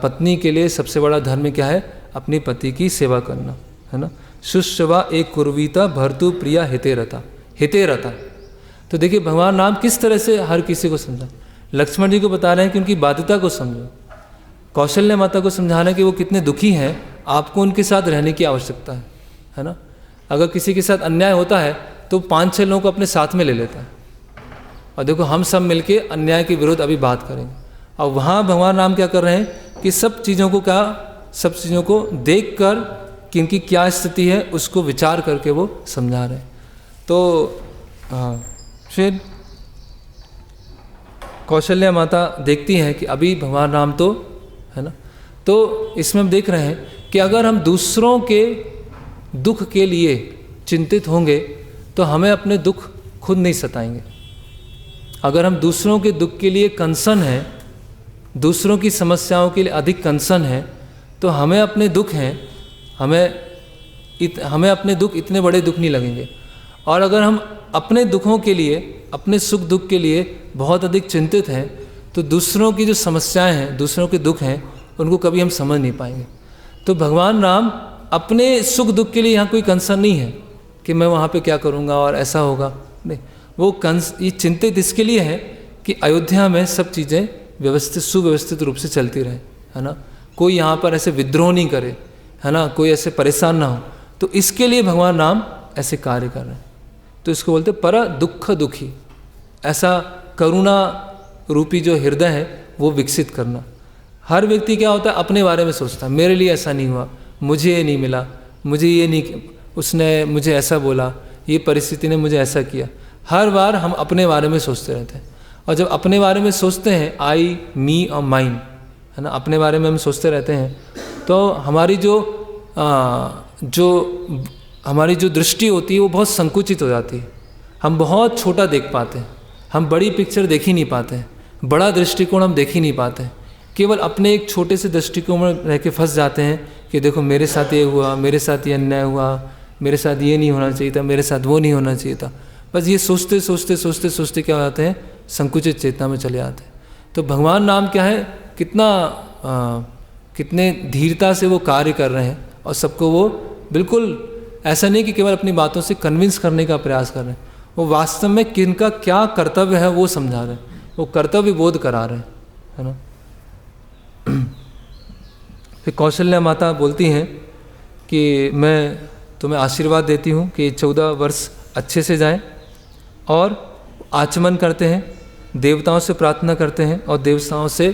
पत्नी के लिए सबसे बड़ा धर्म क्या है? अपनी पति की सेवा करना, है ना। शुश्रवा एक कुर्वीता भर्तु प्रिया हिते रता, हिते रता। तो देखिए भगवान राम किस तरह से हर किसी को समझा। लक्ष्मण जी को बता रहे हैं कि उनकी बाध्यता को समझो, कौशल्या माता को समझा रहे हैं कि वो कितने दुखी हैं, आपको उनके साथ रहने की आवश्यकता है ना। अगर किसी के साथ अन्याय होता है तो 5-6 लोगों को अपने साथ में ले लेता है। और देखो हम सब मिलके अन्याय के विरुद्ध अभी बात करेंगे। और वहाँ भगवान राम क्या कर रहे हैं कि सब चीज़ों को देखकर कि इनकी क्या स्थिति है उसको विचार करके वो समझा रहे हैं। तो फिर कौशल्या माता देखती हैं कि अभी भगवान राम तो, है ना। तो इसमें हम देख रहे हैं कि अगर हम दूसरों के दुख के लिए चिंतित होंगे तो हमें अपने दुख खुद नहीं सताएंगे। अगर हम दूसरों के दुख के लिए कंसर्न हैं, दूसरों की समस्याओं के लिए अधिक कंसर्न हैं, तो हमें अपने दुख हैं, हमें अपने दुख इतने बड़े दुख नहीं लगेंगे। और अगर हम अपने दुखों के लिए, अपने सुख दुख के लिए बहुत अधिक चिंतित हैं, तो दूसरों की जो समस्याएं हैं, दूसरों के दुख हैं, उनको कभी हम समझ नहीं पाएंगे। तो भगवान राम अपने सुख दुख के लिए यहाँ कोई कंसर्न नहीं है कि मैं वहाँ पे क्या करूँगा और ऐसा होगा, नहीं। वो ये चिंतित इसके लिए है कि अयोध्या में सब चीज़ें व्यवस्थित सुव्यवस्थित रूप से चलती रहे, है ना। कोई यहाँ पर ऐसे विद्रोह नहीं करे, है ना, कोई ऐसे परेशान ना हो। तो इसके लिए भगवान राम ऐसे कार्य कर रहे हैं। तो इसको बोलते पर दुख दुखी, ऐसा करुणा रूपी जो हृदय है वो विकसित करना। हर व्यक्ति क्या होता है, अपने बारे में सोचता है, मेरे लिए ऐसा नहीं हुआ, मुझे ये नहीं मिला, मुझे ये नहीं, उसने मुझे ऐसा बोला, ये परिस्थिति ने मुझे ऐसा किया। हर बार हम अपने बारे में सोचते रहते हैं। और जब अपने बारे में सोचते हैं, आई, मी और माइन, है ना, अपने बारे में हम सोचते रहते हैं, तो हमारी जो दृष्टि होती है वो बहुत संकुचित हो जाती है। हम बहुत छोटा देख पाते हैं, हम बड़ी पिक्चर देख ही नहीं पाते हैं, बड़ा दृष्टिकोण हम देख ही नहीं पाते हैं। केवल अपने एक छोटे से दृष्टिकोण में रह के फंस जाते हैं कि देखो मेरे साथ ये हुआ, मेरे साथ ये अन्याय हुआ, मेरे साथ ये नहीं होना चाहिए था, मेरे साथ वो नहीं होना चाहिए था। बस ये सोचते सोचते सोचते सोचते क्या हो जाते हैं, संकुचित चेतना में चले आते हैं। तो भगवान नाम क्या है, कितने धीरता से वो कार्य कर रहे हैं, और सबको वो बिल्कुल ऐसा नहीं कि केवल अपनी बातों से कन्विंस करने का प्रयास कर रहे हैं, वो वास्तव में किनका क्या कर्तव्य है वो समझा रहे हैं, वो कर्तव्य बोध करा रहे हैं, है ना। फिर कौशल्या माता बोलती हैं कि मैं तुम्हें आशीर्वाद देती हूँ कि 14 वर्ष अच्छे से जाएं, और आचमन करते हैं, देवताओं से प्रार्थना करते हैं, और देवताओं से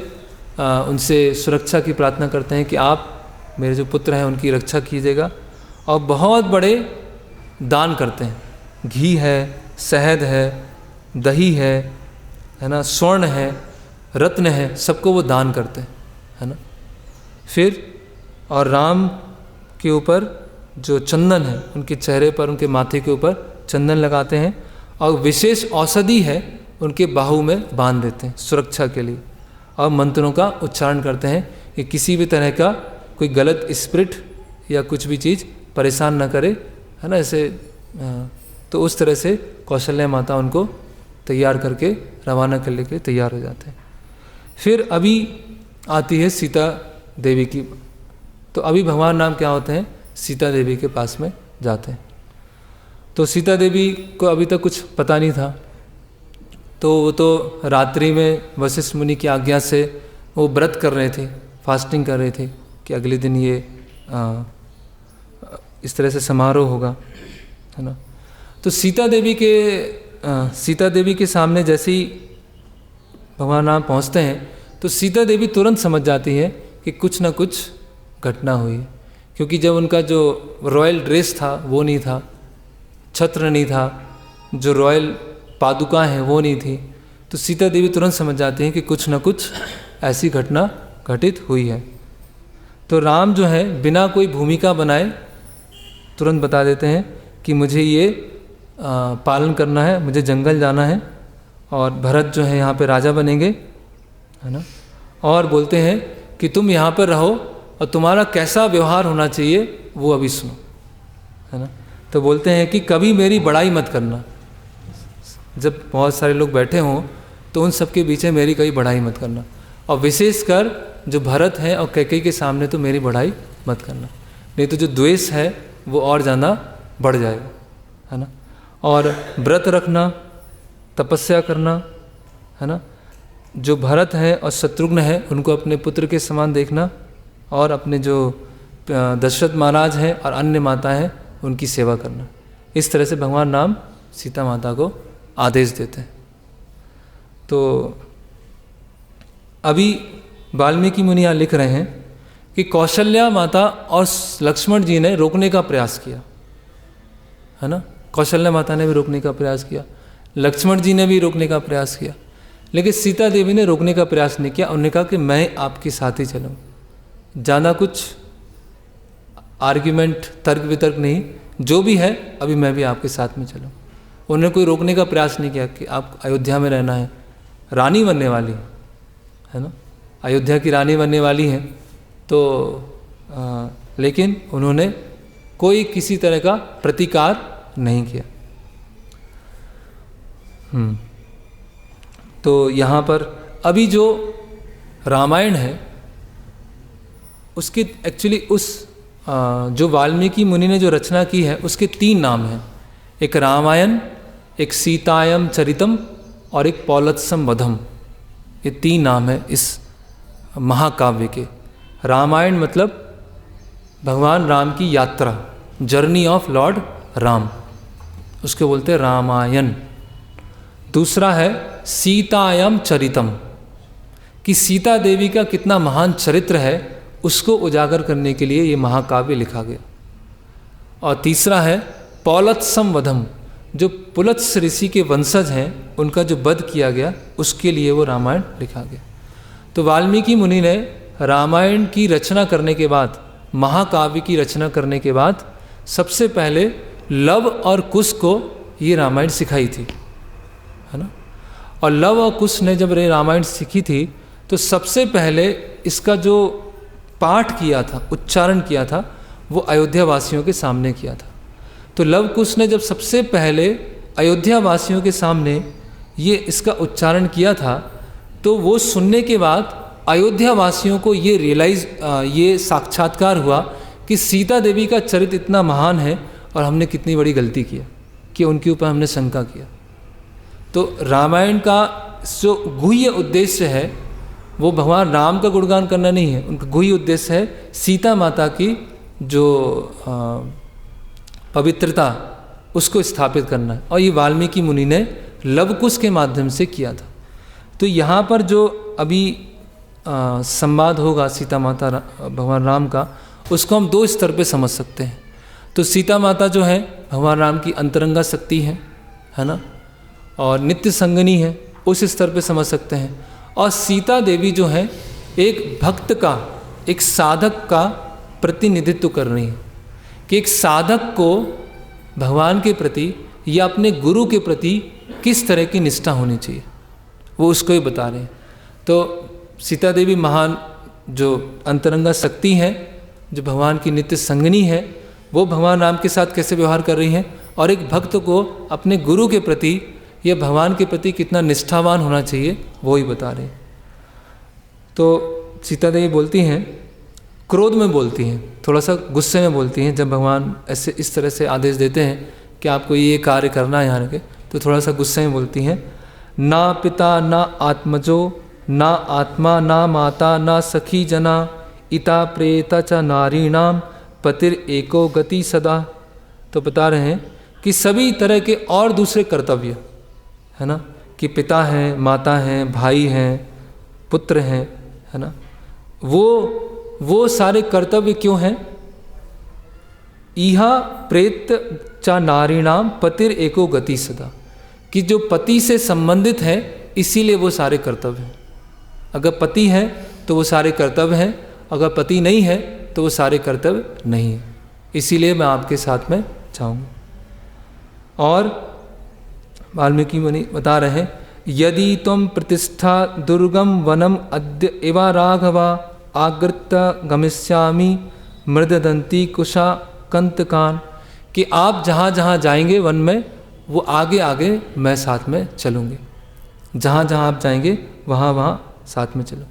उनसे सुरक्षा की प्रार्थना करते हैं कि आप मेरे जो पुत्र हैं उनकी रक्षा कीजिएगा। और बहुत बड़े दान करते हैं, घी है, शहद है, दही है ना, स्वर्ण है, रत्न है, सबको वो दान करते हैं, है ना। फिर और राम के ऊपर जो चंदन है, उनके चेहरे पर, उनके माथे के ऊपर चंदन लगाते हैं, और विशेष औषधि है उनके बाहु में बांध देते हैं सुरक्षा के लिए, और मंत्रों का उच्चारण करते हैं कि किसी भी तरह का कोई गलत स्पिरिट या कुछ भी चीज़ परेशान न करे, है ना। ऐसे तो उस तरह से कौशल्या माता उनको तैयार करके रवाना करने के लिए तैयार हो जाते हैं। फिर अभी आती है सीता देवी की। तो अभी भगवान राम क्या होते हैं, सीता देवी के पास में जाते हैं। तो सीता देवी को अभी तक कुछ पता नहीं था, तो वो तो रात्रि में वशिष्ठ मुनि की आज्ञा से वो व्रत कर रहे थे, फास्टिंग कर रहे थे कि अगले दिन ये इस तरह से समारोह होगा, है ना। तो सीता देवी के सामने जैसे ही भगवान राम पहुँचते हैं, तो सीता देवी तुरंत समझ जाती है कि कुछ ना कुछ घटना हुई है, क्योंकि जब उनका जो रॉयल ड्रेस था वो नहीं था, छत्र नहीं था, जो रॉयल पादुका हैं वो नहीं थी, तो सीता देवी तुरंत समझ जाती हैं कि कुछ ना कुछ ऐसी घटना घटित हुई है। तो राम जो है बिना कोई भूमिका बनाए तुरंत बता देते हैं कि मुझे ये पालन करना है, मुझे जंगल जाना है, और भरत जो है यहाँ पे राजा बनेंगे, है ना। और बोलते हैं कि तुम यहाँ पर रहो और तुम्हारा कैसा व्यवहार होना चाहिए वो अभी सुनो, है ना। तो बोलते हैं कि कभी मेरी बड़ाई मत करना, जब बहुत सारे लोग बैठे हों तो उन सबके बीच मेरी कभी बड़ाई मत करना, और विशेषकर जो भरत हैं और कैकेयी के सामने तो मेरी बड़ाई मत करना, नहीं तो जो द्वेष है वो और ज़्यादा बढ़ जाएगा, है ना। और व्रत रखना, तपस्या करना, है ना। जो भरत है और शत्रुघ्न है उनको अपने पुत्र के समान देखना, और अपने जो दशरथ महाराज हैं और अन्य माता हैं उनकी सेवा करना। इस तरह से भगवान राम सीता माता को आदेश देते हैं। तो अभी वाल्मीकि मुनि यहाँ लिख रहे हैं कि कौशल्या माता और लक्ष्मण जी ने रोकने का प्रयास किया, है ना। कौशल्या माता ने भी रोकने का प्रयास किया, लक्ष्मण जी ने भी रोकने का प्रयास किया, लेकिन सीता देवी ने रोकने का प्रयास नहीं किया। उन्होंने कहा कि मैं आपके साथ ही चलूँ, ज़्यादा कुछ आर्ग्यूमेंट, तर्क वितर्क नहीं, जो भी है अभी मैं भी आपके साथ में चलूँ। उन्होंने कोई रोकने का प्रयास नहीं किया कि आप अयोध्या में रहना है, रानी बनने वाली है ना, अयोध्या की रानी बनने वाली हैं, तो लेकिन उन्होंने कोई किसी तरह का प्रतिकार नहीं किया। तो यहाँ पर अभी जो रामायण है उसके एक्चुअली उस जो वाल्मीकि मुनि ने जो रचना की है उसके 3 नाम हैं, एक रामायण, एक सीतायम चरितम और एक पौलत्सम वधम। ये 3 नाम है इस महाकाव्य के। रामायण मतलब भगवान राम की यात्रा, जर्नी ऑफ लॉर्ड राम, उसको बोलते हैं रामायण। दूसरा है सीतायम चरितम, कि सीता देवी का कितना महान चरित्र है उसको उजागर करने के लिए ये महाकाव्य लिखा गया। और तीसरा है पौलत्सम वधम, जो पुलत्स ऋषि के वंशज हैं उनका जो वध किया गया उसके लिए वो रामायण लिखा गया। तो वाल्मीकि मुनि ने रामायण की रचना करने के बाद महाकाव्य की रचना करने के बाद सबसे पहले लव और कुश को ये रामायण सिखाई थी, है ना। और लव और कुश ने जब रामायण सीखी थी तो सबसे पहले इसका जो पाठ किया था, उच्चारण किया था, वो अयोध्या वासियों के सामने किया था। तो लव कुश ने जब सबसे पहले अयोध्या वासियों के सामने ये इसका उच्चारण किया था, तो वो सुनने के बाद अयोध्या वासियों को ये साक्षात्कार हुआ कि सीता देवी का चरित्र इतना महान है और हमने कितनी बड़ी गलती किया कि उनके ऊपर हमने शंका किया। तो रामायण का जो गुह्य उद्देश्य है वो भगवान राम का गुणगान करना नहीं है, उनका गुह्य उद्देश्य है सीता माता की जो पवित्रता उसको स्थापित करना है। और ये वाल्मीकि मुनि ने लवकुश के माध्यम से किया था। तो यहाँ पर जो अभी संवाद होगा सीता माता भगवान राम का, उसको हम दो स्तर पे समझ सकते हैं। तो सीता माता जो है भगवान राम की अंतरंगा शक्ति है ना, और नित्य संगनी है, उस स्तर पे समझ सकते हैं। और सीता देवी जो है एक भक्त का, एक साधक का प्रतिनिधित्व कर रही है कि एक साधक को भगवान के प्रति या अपने गुरु के प्रति किस तरह की निष्ठा होनी चाहिए, वो उसको ही बता रहे हैं। तो सीता देवी महान जो अंतरंगा शक्ति है, जो भगवान की नित्य संगनी है, वो भगवान राम के साथ कैसे व्यवहार कर रही हैं, और एक भक्त को अपने गुरु के प्रति या भगवान के प्रति कितना निष्ठावान होना चाहिए वो ही बता रहे हैं। तो सीता देवी बोलती हैं, क्रोध में बोलती हैं, थोड़ा सा गुस्से में बोलती हैं। जब भगवान ऐसे इस तरह से आदेश देते हैं कि आपको ये कार्य करना है यहाँ के, तो थोड़ा सा गुस्से में बोलती हैं। ना पिता ना आत्मजो ना आत्मा ना माता ना सखी जना इता प्रेता च नारीणाम पतिर एको गति सदा। तो बता रहे हैं कि सभी तरह के और दूसरे कर्तव्य, है ना, कि पिता हैं, माता हैं, भाई हैं, पुत्र हैं, है ना, वो सारे कर्तव्य क्यों हैं? इहा प्रेत चा नारीणाम पतिर एको गति सदा, कि जो पति से संबंधित है इसीलिए वो सारे कर्तव्य हैं। अगर पति है तो वो सारे कर्तव्य हैं, अगर पति नहीं है तो वो सारे कर्तव्य नहीं है। इसीलिए मैं आपके साथ में चाहूँगा। और वाल्मीकि मुनि बता रहे हैं, यदि तुम प्रतिष्ठा दुर्गम वनम अद्य एवा राघवा आगृत गमिष्यामि मृददंती कुशा कंतकान, कि आप जहाँ जहाँ जाएंगे वन में, वो आगे आगे मैं साथ में चलूँगी, जहाँ जहाँ आप जाएंगे वहाँ वहाँ साथ में चलो।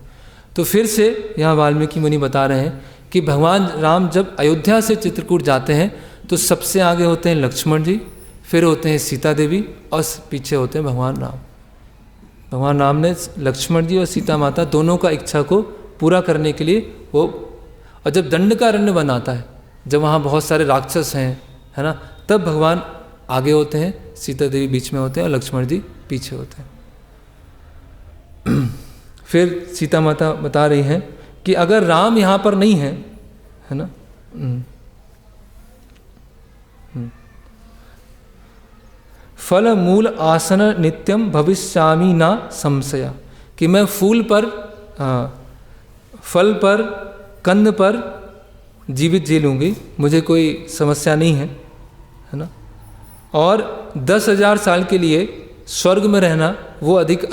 तो फिर से यहाँ वाल्मीकि मुनि बता रहे हैं कि भगवान राम जब अयोध्या से चित्रकूट जाते हैं तो सबसे आगे होते हैं लक्ष्मण जी, फिर होते हैं सीता देवी, और पीछे होते हैं भगवान राम। भगवान राम ने लक्ष्मण जी और सीता माता दोनों का इच्छा को पूरा करने के लिए वो, और जब दंडकारण्य वन आता है, जब वहाँ बहुत सारे राक्षस हैं, है ना, तब भगवान आगे होते हैं, सीता देवी बीच में होते हैं और लक्ष्मण जी पीछे होते हैं। फिर सीता माता बता रही हैं कि अगर राम यहाँ पर नहीं है, है ना, फल मूल आसन नित्यम भविष्यामि ना संशया, कि मैं फूल पर, फल पर, कंद पर जीवित जी लूँगी, मुझे कोई समस्या नहीं है, है ना। और 10,000 साल के लिए स्वर्ग में रहना वो अधिक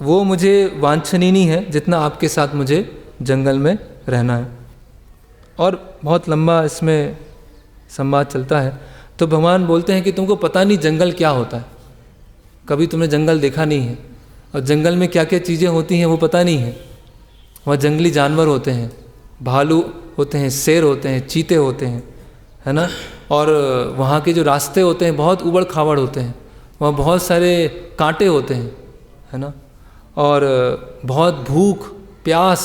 वो मुझे वांछनीय नहीं है जितना आपके साथ मुझे जंगल में रहना है। और बहुत लंबा इसमें संवाद चलता है। तो भगवान बोलते हैं कि तुमको पता नहीं जंगल क्या होता है, कभी तुमने जंगल देखा नहीं है, और जंगल में क्या क्या चीज़ें होती हैं वो पता नहीं है। वहाँ जंगली जानवर होते हैं, भालू होते हैं, शेर होते हैं, चीते होते हैं, है ना, और वहाँ के जो रास्ते होते हैं बहुत उबड़ खाबड़ होते हैं, वहाँ बहुत सारे कांटे होते हैं, है ना, और बहुत भूख प्यास,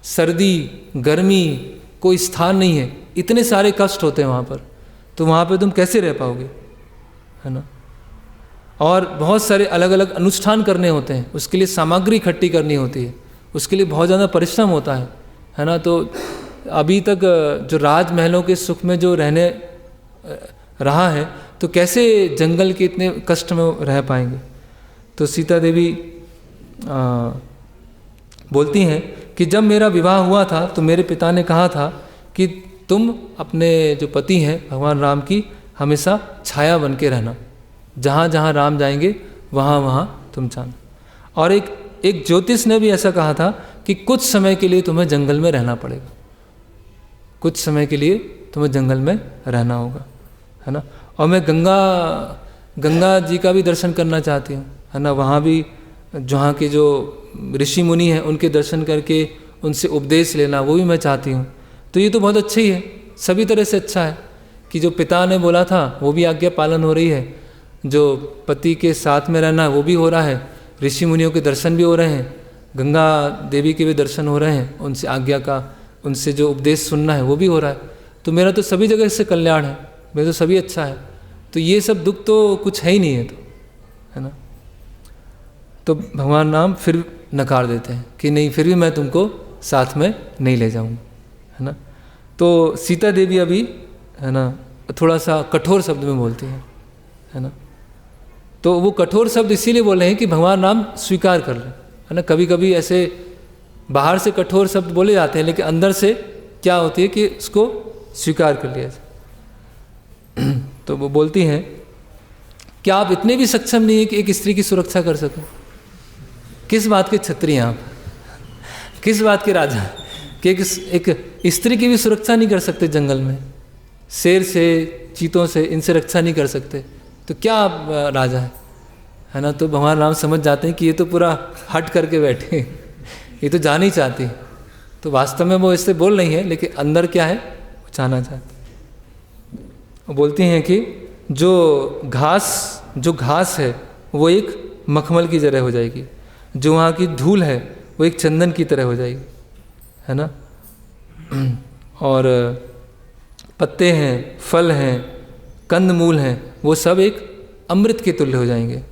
सर्दी गर्मी, कोई स्थान नहीं है, इतने सारे कष्ट होते हैं वहाँ पर। तो वहाँ पे तुम कैसे रह पाओगे, है ना। और बहुत सारे अलग अलग अनुष्ठान करने होते हैं, उसके लिए सामग्री इकट्ठी करनी होती है, उसके लिए बहुत ज़्यादा परिश्रम होता है ना। तो अभी तक जो राजमहलों के सुख में जो रहने रहा है, तो कैसे जंगल के इतने कष्ट में रह पाएंगे। तो सीता देवी बोलती हैं कि जब मेरा विवाह हुआ था तो मेरे पिता ने कहा था कि तुम अपने जो पति हैं भगवान राम की हमेशा छाया बन के रहना, जहाँ जहाँ राम जाएंगे वहाँ वहाँ तुम जाना। और एक ज्योतिष ने भी ऐसा कहा था कि कुछ समय के लिए तुम्हें जंगल में रहना पड़ेगा, कुछ समय के लिए तुम्हें जंगल में रहना होगा, है ना। और मैं गंगा जी का भी दर्शन करना चाहती हूँ, है ना। वहाँ भी जहाँ के जो ऋषि मुनि हैं उनके दर्शन करके उनसे उपदेश लेना, वो भी मैं चाहती हूँ। तो ये तो बहुत अच्छा ही है, सभी तरह से अच्छा है कि जो पिता ने बोला था वो भी आज्ञा पालन हो रही है, जो पति के साथ में रहना है वो भी हो रहा है, ऋषि मुनियों के दर्शन भी हो रहे हैं, गंगा देवी के भी दर्शन हो रहे हैं, उनसे आज्ञा का, उनसे जो उपदेश सुनना है वो भी हो रहा है। तो मेरा तो सभी जगह से कल्याण है, मेरा तो सभी अच्छा है। तो ये सब दुख तो कुछ है ही नहीं है, तो है ना। तो भगवान राम फिर नकार देते हैं कि नहीं, फिर भी मैं तुमको साथ में नहीं ले जाऊँगा, है ना। तो सीता देवी अभी, है ना, थोड़ा सा कठोर शब्द में बोलती है ना। तो वो कठोर शब्द इसीलिए बोले हैं कि भगवान राम स्वीकार कर लें, है ना। कभी कभी ऐसे बाहर से कठोर शब्द बोले जाते हैं, लेकिन अंदर से क्या होती है कि उसको स्वीकार कर लिया जाए। तो वो बोलती हैं क्या आप इतने भी सक्षम नहीं है कि एक स्त्री की सुरक्षा कर सकें? किस बात के छत्री हैं आप, किस बात के राजा कि एक स्त्री की भी सुरक्षा नहीं कर सकते जंगल में, शेर से, चीतों से, इनसे रक्षा नहीं कर सकते, तो क्या आप राजा है ना। तो भगवान राम समझ जाते हैं कि ये तो पूरा हट करके बैठे, ये तो जाना ही चाहती। तो वास्तव में वो इससे बोल रही है, लेकिन अंदर क्या है वो जाना चाहती। वो बोलती हैं कि जो घास है वो एक मखमल की तरह हो जाएगी, जो वहाँ की धूल है वो एक चंदन की तरह हो जाएगी, है ना। और पत्ते हैं, फल हैं, कंद मूल हैं, वो सब एक अमृत के तुल्य हो जाएंगे।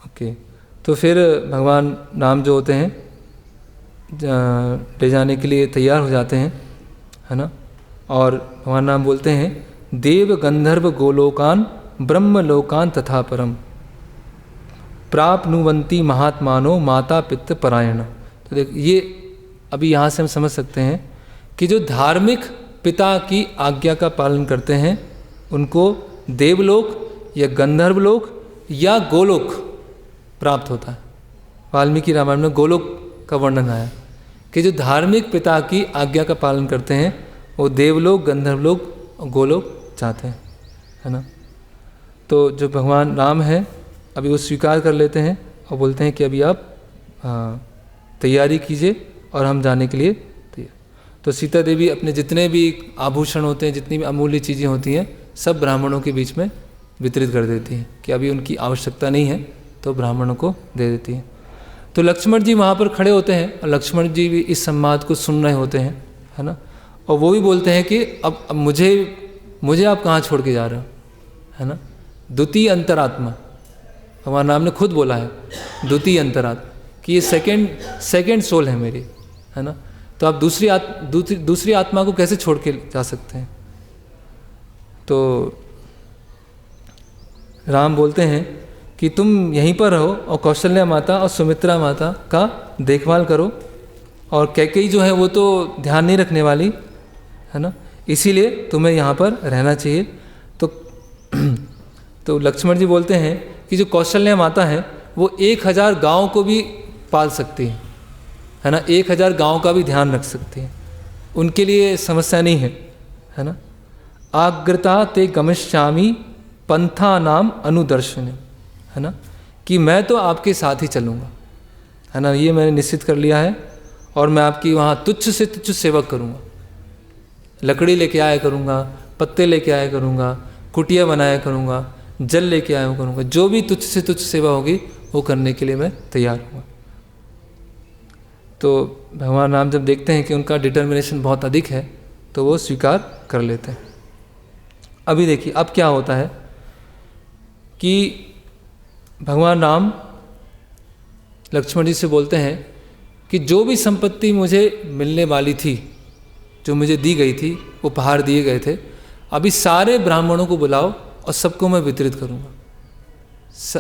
ओके, तो फिर भगवान राम जो होते हैं ले जाने के लिए तैयार हो जाते हैं, है ना। और भगवान राम बोलते हैं देव गंधर्व गोलोकान ब्रह्मलोकान तथा परम प्राप्नुवन्ति महात्मानो माता पितृ परायण। तो देख, ये अभी यहाँ से हम समझ सकते हैं कि जो धार्मिक पिता की आज्ञा का पालन करते हैं उनको देवलोक या गंधर्व लोक या गोलोक प्राप्त होता है। वाल्मीकि रामायण में गोलोक का वर्णन आया कि जो धार्मिक पिता की आज्ञा का पालन करते हैं वो देवलोक, गंधर्वलोक और गोलोक चाहते हैं, है ना। तो जो भगवान राम हैं अभी वो स्वीकार कर लेते हैं और बोलते हैं कि अभी आप तैयारी कीजिए और हम जाने के लिए तैयार। तो सीता देवी अपने जितने भी आभूषण होते हैं, जितनी भी अमूल्य चीज़ें होती हैं, सब ब्राह्मणों के बीच में वितरित कर देती हैं कि अभी उनकी आवश्यकता नहीं है, तो ब्राह्मणों को दे देती हैं। तो लक्ष्मण जी वहाँ पर खड़े होते हैं और लक्ष्मण जी भी इस संवाद को सुन रहे होते हैं, है ना। और वो भी बोलते हैं कि अब मुझे आप कहाँ छोड़ के जा रहे हो, है ना। द्वितीय अंतरात्मा, हमारा नाम ने खुद बोला है द्वितीय अंतरात्मा, कि ये सेकंड सोल है मेरी, है ना। तो आप दूसरी आत्मा को कैसे छोड़ के जा सकते हैं। तो राम बोलते हैं कि तुम यहीं पर रहो और कौशल्या माता और सुमित्रा माता का देखभाल करो, और कैकेयी जो है वो तो ध्यान नहीं रखने वाली, है ना, इसीलिए तुम्हें यहाँ पर रहना चाहिए। तो लक्ष्मण जी बोलते हैं कि जो कौशल्या माता है वो 1000 गाँव को भी पाल सकती है ना, 1000 गाँव का भी ध्यान रख सकती है, उनके लिए समस्या नहीं है ना। आग्रता ते गमिष्यामि पंथा नाम अनुदर्शन, है ना, कि मैं तो आपके साथ ही चलूँगा, है ना, ये मैंने निश्चित कर लिया है, और मैं आपकी वहाँ तुच्छ से तुच्छ सेवक करूँगा, लकड़ी लेके आया करूँगा, पत्ते लेके आया करूँगा, कुटिया बनाया करूँगा, जल लेके आया करूँगा, जो भी तुच्छ से तुच्छ सेवा होगी वो करने के लिए मैं तैयार हूँ। तो भगवान राम जब देखते हैं कि उनका डिटर्मिनेशन बहुत अधिक है तो वो स्वीकार कर लेते हैं। अभी देखिए अब क्या होता है कि भगवान राम लक्ष्मण जी से बोलते हैं कि जो भी संपत्ति मुझे मिलने वाली थी, जो मुझे दी गई थी, उपहार दिए गए थे, अभी सारे ब्राह्मणों को बुलाओ और सबको मैं वितरित करूँगा,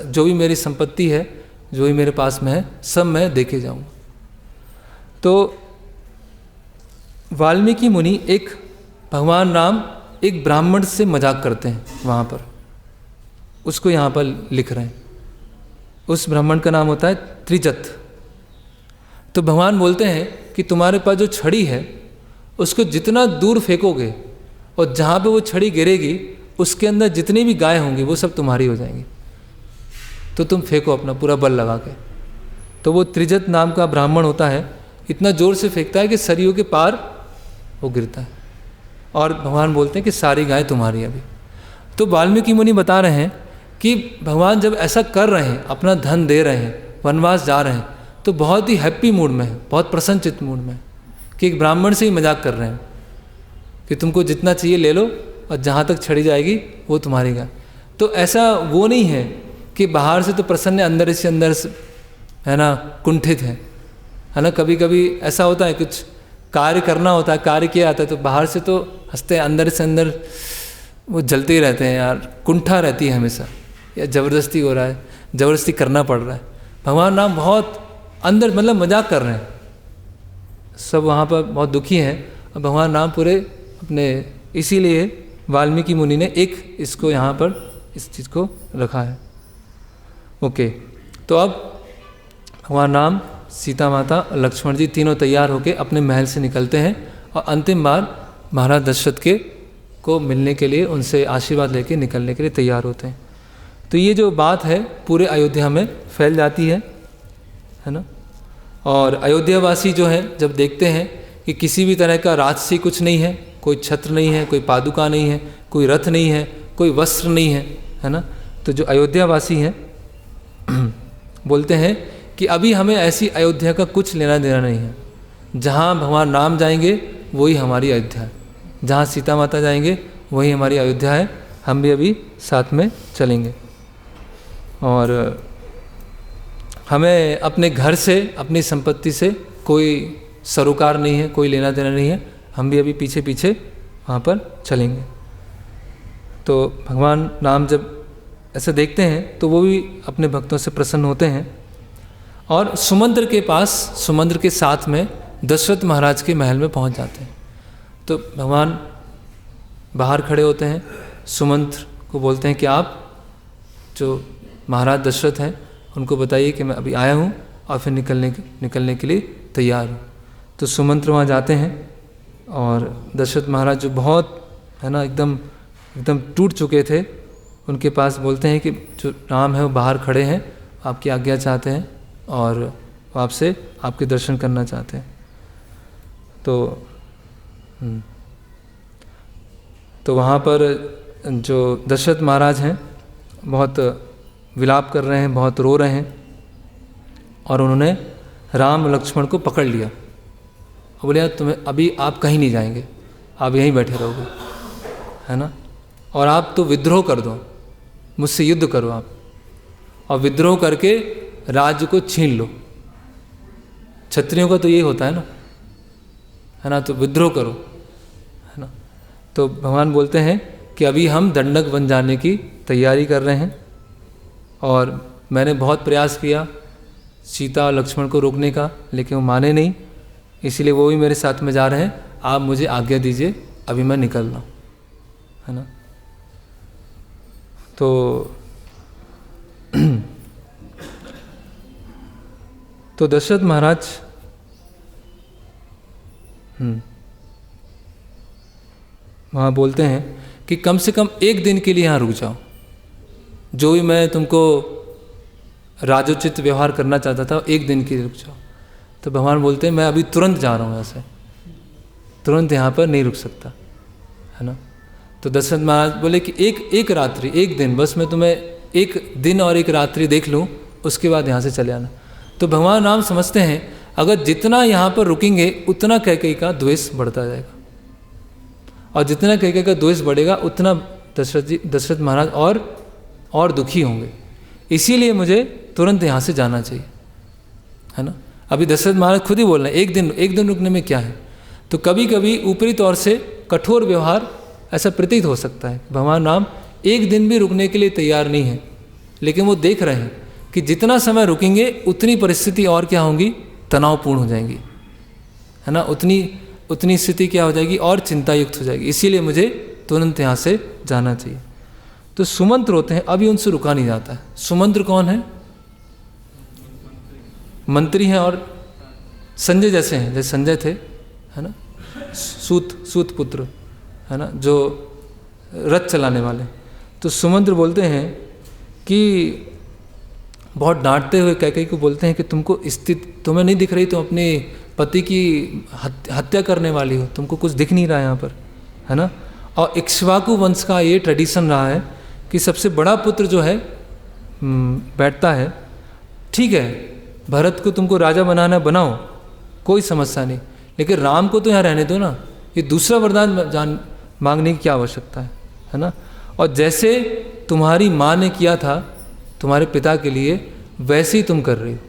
जो भी मेरी संपत्ति है, जो भी मेरे पास में है, सब मैं देके जाऊँगा। तो वाल्मीकि मुनि एक भगवान राम एक ब्राह्मण से मजाक करते हैं वहाँ पर, उसको यहाँ पर लिख रहे हैं। उस ब्राह्मण का नाम होता है त्रिजत। तो भगवान बोलते हैं कि तुम्हारे पास जो छड़ी है उसको जितना दूर फेंकोगे और जहाँ पे वो छड़ी गिरेगी उसके अंदर जितनी भी गाय होंगी वो सब तुम्हारी हो जाएंगी, तो तुम फेंको अपना पूरा बल लगा के। तो वो त्रिजत नाम का ब्राह्मण होता है, इतना ज़ोर से फेंकता है कि सरयू के पार वो गिरता है, और भगवान बोलते हैं कि सारी गाय तुम्हारी अभी। तो वाल्मीकि मुनि बता रहे हैं कि भगवान जब ऐसा कर रहे हैं, अपना धन दे रहे हैं, वनवास जा रहे हैं, तो बहुत ही हैप्पी मूड में है, बहुत प्रसन्नचित्त मूड में है, कि एक ब्राह्मण से ही मजाक कर रहे हैं कि तुमको जितना चाहिए ले लो और जहाँ तक छड़ी जाएगी वो तुम्हारी गाय। तो ऐसा वो नहीं है कि बाहर से तो प्रसन्न है, अंदर से अंदर से है ना कुंठित है ना। कभी कभी ऐसा होता है, कुछ कार्य करना होता है, कार्य किया जाता है तो बाहर से तो हंसते हैं, अंदर से अंदर वो जलते ही रहते हैं यार, कुंठा रहती है हमेशा, या ज़बरदस्ती हो रहा है, ज़बरदस्ती करना पड़ रहा है। भगवान राम बहुत अंदर मतलब मजाक कर रहे हैं, सब वहाँ पर बहुत दुखी हैं, और भगवान राम पूरे अपने, इसीलिए वाल्मीकि मुनि ने एक इसको यहाँ पर इस चीज़ को रखा है। ओके, तो अब भगवान राम, सीता माता और लक्ष्मण जी तीनों तैयार होकर अपने महल से निकलते हैं और अंतिम बार महाराज दशरथ के को मिलने के लिए, उनसे आशीर्वाद लेके निकलने के लिए तैयार होते हैं। तो ये जो बात है पूरे अयोध्या में फैल जाती है ना। और अयोध्यावासी जो हैं जब देखते हैं कि किसी भी तरह का राजसी कुछ नहीं है, कोई छत्र नहीं है, कोई पादुका नहीं है, कोई रथ नहीं है, कोई वस्त्र नहीं है ना, तो जो अयोध्यावासी हैं बोलते हैं कि अभी हमें ऐसी अयोध्या का कुछ लेना देना नहीं है। जहाँ भगवान राम जाएंगे वही हमारी अयोध्या है, जहाँ सीता माता जाएंगे वही हमारी अयोध्या है, हम भी अभी साथ में चलेंगे। और हमें अपने घर से, अपनी संपत्ति से कोई सरोकार नहीं है, कोई लेना देना नहीं है, हम भी अभी पीछे पीछे वहाँ पर चलेंगे। तो भगवान राम जब ऐसा देखते हैं तो वो भी अपने भक्तों से प्रसन्न होते हैं, और समुद्र के पास, समुद्र के साथ में दशरथ महाराज के महल में पहुँच जाते हैं। तो भगवान बाहर खड़े होते हैं, सुमंत्र को बोलते हैं कि आप जो महाराज दशरथ हैं उनको बताइए कि मैं अभी आया हूँ और फिर निकलने के लिए तैयार हूँ। तो सुमंत्र वहाँ जाते हैं, और दशरथ महाराज जो बहुत है ना एकदम टूट चुके थे, उनके पास बोलते हैं कि जो राम है वो बाहर खड़े हैं, आपकी आज्ञा चाहते हैं और वो आपसे आपके दर्शन करना चाहते हैं। तो वहाँ पर जो दशरथ महाराज हैं बहुत विलाप कर रहे हैं, बहुत रो रहे हैं, और उन्होंने राम लक्ष्मण को पकड़ लिया और बोले तुम्हें अभी आप कहीं नहीं जाएंगे, आप यहीं बैठे रहोगे, है ना, और आप तो विद्रोह कर दो, मुझसे युद्ध करो आप, और विद्रोह करके राज्य को छीन लो। क्षत्रियों का तो ये होता है ना, तो विद्रोह करो, है ना। तो भगवान बोलते हैं कि अभी हम दंडक बन जाने की तैयारी कर रहे हैं, और मैंने बहुत प्रयास किया सीता और लक्ष्मण को रोकने का, लेकिन वो माने नहीं, इसीलिए वो भी मेरे साथ में जा रहे हैं, आप मुझे आज्ञा दीजिए, अभी मैं निकल रहा हूँ, है ना। तो दशरथ महाराज वहाँ बोलते हैं कि कम से कम एक दिन के लिए यहाँ रुक जाओ, जो भी मैं तुमको राजोचित व्यवहार करना चाहता था एक दिन के लिए रुक जाओ। तो भगवान बोलते हैं मैं अभी तुरंत जा रहा हूँ यहाँ से, तुरंत यहाँ पर नहीं रुक सकता, है ना। तो दशरथ महाराज बोले कि एक रात्रि, एक दिन, बस मैं तुम्हें एक दिन और एक रात्रि देख लूँ, उसके बाद यहाँ से चले आना। तो भगवान राम समझते हैं अगर जितना यहाँ पर रुकेंगे उतना कैकेयी का द्वेष बढ़ता जाएगा, और जितना कैकेयी का द्वेष बढ़ेगा उतना दशरथ महाराज और दुखी होंगे, इसीलिए मुझे तुरंत यहाँ से जाना चाहिए, है ना। अभी दशरथ महाराज खुद ही बोल रहे हैं एक दिन रुकने में क्या है। तो कभी कभी ऊपरी तौर से कठोर व्यवहार ऐसा प्रतीत हो सकता है, भगवान राम एक दिन भी रुकने के लिए तैयार नहीं है, लेकिन वो देख रहे हैं कि जितना समय रुकेंगे उतनी परिस्थिति और क्या होंगी, तनावपूर्ण हो जाएंगी, है ना, उतनी स्थिति क्या हो जाएगी और चिंता युक्त हो जाएगी, इसीलिए मुझे तुरंत यहाँ से जाना चाहिए। तो सुमंत्र होते हैं, अभी उनसे रुका नहीं जाता है। सुमंत्र कौन है? मंत्री हैं और संजय जैसे हैं, जैसे संजय थे, है ना, सूत पुत्र, है ना, जो रथ चलाने वाले। तो सुमंत्र बोलते हैं कि बहुत डांटते हुए कैकेयी को बोलते हैं कि तुमको स्थिति तुम्हें नहीं दिख रही, तुम अपने पति की हत्या करने वाली हो, तुमको कुछ दिख नहीं रहा है यहाँ पर, है ना। और इक्ष्वाकु वंश का ये ट्रेडिशन रहा है कि सबसे बड़ा पुत्र जो है बैठता है, ठीक है भरत को तुमको राजा बनाना बनाओ, कोई समस्या नहीं, लेकिन राम को तो यहाँ रहने दो ना, ये दूसरा वरदान मांगने की क्या आवश्यकता है ना। और जैसे तुम्हारी माँ ने किया था तुम्हारे पिता के लिए, वैसे ही तुम कर रहे हो।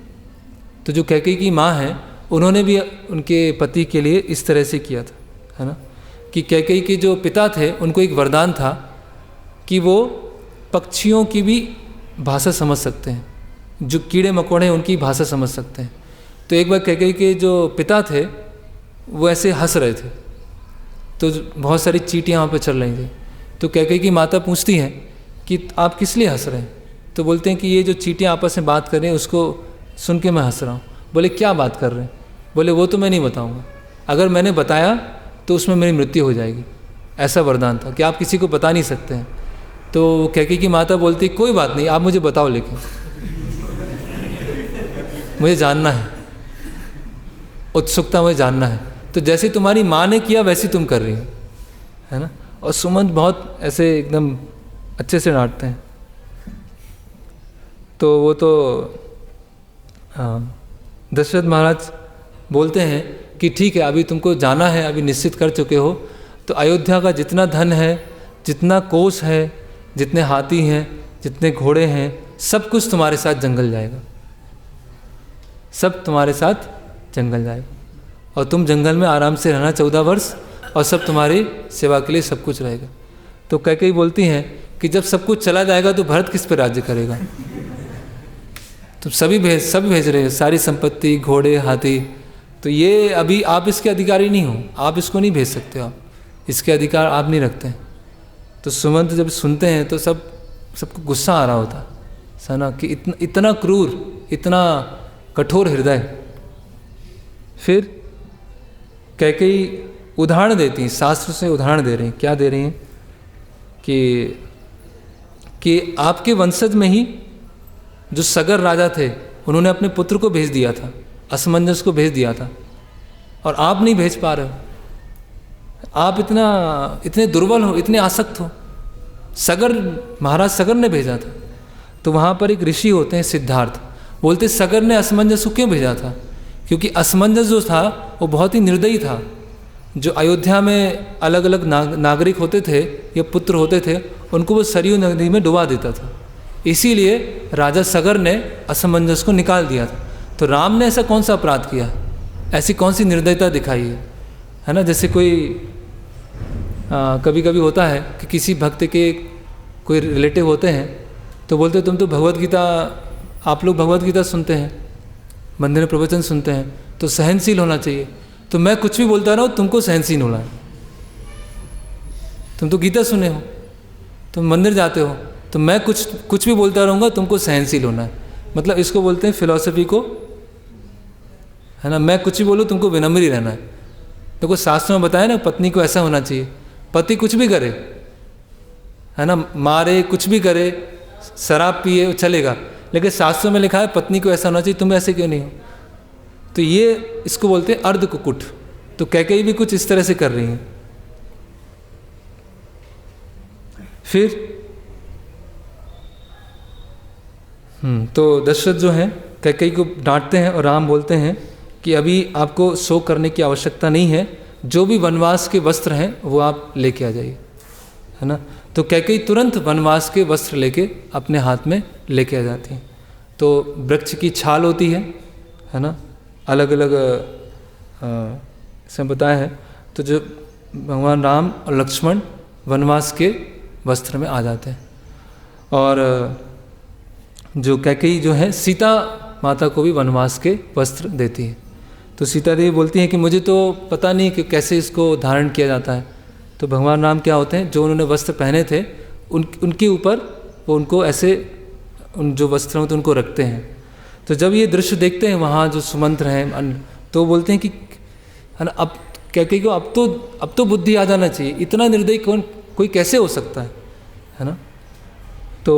तो जो कैकेयी की माँ है उन्होंने भी उनके पति के लिए इस तरह से किया था, है ना, कि कैकेयी के जो पिता थे उनको एक वरदान था कि वो पक्षियों की भी भाषा समझ सकते हैं, जो कीड़े मकोड़े हैं उनकी भाषा समझ सकते हैं। तो एक बार कैकेयी के जो पिता थे वो ऐसे हंस रहे थे, तो बहुत सारी चींटियाँ वहाँ पे चल रही थी। तो कैकेयी की माता पूछती हैं कि आप किस लिए हंस रहे हैं? तो बोलते हैं कि ये जो चींटियाँ आपस में बात कर रही हैं उसको सुन के मैं हंस रहा हूँ। बोले क्या बात कर रहे हैं? बोले वो तो मैं नहीं बताऊँगा, अगर मैंने बताया तो उसमें मेरी मृत्यु हो जाएगी, ऐसा वरदान था कि आप किसी को बता नहीं सकते हैं। तो कैकेयी की माता बोलती कोई बात नहीं, आप मुझे बताओ, लेकिन मुझे जानना है, उत्सुकता मुझे जानना है। तो जैसे तुम्हारी माँ ने किया वैसे तुम कर रही हो, है ना। और सुमंत बहुत ऐसे एकदम अच्छे से डांटते हैं। तो वो तो दशरथ महाराज बोलते हैं कि ठीक है अभी तुमको जाना है, अभी निश्चित कर चुके हो, तो अयोध्या का जितना धन है, जितना कोष है, जितने हाथी हैं, जितने घोड़े हैं, सब कुछ तुम्हारे साथ जंगल जाएगा, सब तुम्हारे साथ जंगल जाएगा, और तुम जंगल में आराम से रहना 14 वर्ष, और सब तुम्हारी सेवा के लिए सब कुछ रहेगा। तो कैकेयी बोलती हैं कि जब सब कुछ चला जाएगा तो भरत किस पर राज्य करेगा? तो सब भेज रहे हैं, सारी संपत्ति, घोड़े, हाथी, तो ये अभी आप इसके अधिकारी नहीं हो, आप इसको नहीं भेज सकते हो, आप इसके अधिकार आप नहीं रखते हैं। तो सुमंत जब सुनते हैं तो सबको गुस्सा आ रहा होता है ना, कि इतना क्रूर, इतना कठोर हृदय। फिर कैकेयी उदाहरण देती हैं, शास्त्र से उदाहरण दे रही हैं। क्या दे रही हैं कि आपके वंशज में ही जो सगर राजा थे उन्होंने अपने पुत्र को भेज दिया था, असमंजस को भेज दिया था, और आप नहीं भेज पा रहे हो, आप इतने दुर्बल हो, इतने आसक्त हो। महाराज सगर ने भेजा था। तो वहाँ पर एक ऋषि होते हैं सिद्धार्थ, बोलते सगर ने असमंजस को क्यों भेजा था? क्योंकि असमंजस जो था वो बहुत ही निर्दयी था। जो अयोध्या में अलग अलग नागरिक होते थे या पुत्र होते थे, उनको वो सरयू नदी में डुबा देता था। इसीलिए राजा सगर ने असमंजस को निकाल दिया था। तो राम ने ऐसा कौन सा अपराध किया, ऐसी कौन सी निर्दयता दिखाई है ना। जैसे कोई कभी कभी होता है कि किसी भक्त के कोई रिलेटिव होते हैं तो बोलते तुम तो भगवत गीता, आप लोग भगवत गीता सुनते हैं, मंदिर में प्रवचन सुनते हैं, तो सहनशील होना चाहिए। तो मैं कुछ भी बोलता रहा हूँ, तुमको सहनशील होना है। तुम तो गीता सुने हो, तुम मंदिर जाते हो, तो मैं कुछ भी बोलता रहूँगा, तुमको सहनशील होना है। मतलब इसको बोलते हैं फिलॉसफी को, है ना। मैं कुछ भी बोलूँ, तुमको विनम्र ही रहना है। देखो शास्त्रों में बताया ना, पत्नी को ऐसा होना चाहिए। पति कुछ भी करे, है ना, मारे, कुछ भी करे, शराब पिए, चलेगा, लेकिन शास्त्रों में लिखा है पत्नी को ऐसा होना चाहिए, तुम ऐसे क्यों नहीं हो? तो ये इसको बोलते हैं अर्ध कुकुट। तो कैकेयी भी कुछ इस तरह से कर रही हैं। फिर तो दशरथ जो हैं कैकेयी को डांटते हैं, और राम बोलते हैं कि अभी आपको शोक करने की आवश्यकता नहीं है, जो भी वनवास के वस्त्र हैं वो आप लेके आ जाइए, है ना। तो कैकेयी तुरंत वनवास के वस्त्र लेके अपने हाथ में लेके आ जाती हैं। तो वृक्ष की छाल होती है ना, अलग अलग इसमें बताया है। तो जो भगवान राम और लक्ष्मण वनवास के वस्त्र में आ जाते हैं। और जो कैकेयी जो है सीता माता को भी वनवास के वस्त्र देती है। तो सीता देवी बोलती हैं कि मुझे तो पता नहीं कि कैसे इसको धारण किया जाता है। तो भगवान राम क्या होते हैं, जो उन्होंने वस्त्र पहने थे उनके ऊपर वो उनको ऐसे उन जो वस्त्र होते हैं उनको रखते हैं। तो जब ये दृश्य देखते हैं वहाँ जो सुमंत्र हैं तो बोलते हैं कि है ना, अब कैकेयी को अब तो बुद्धि आ जाना चाहिए, इतना निर्दयी कोई कैसे हो सकता है ना। तो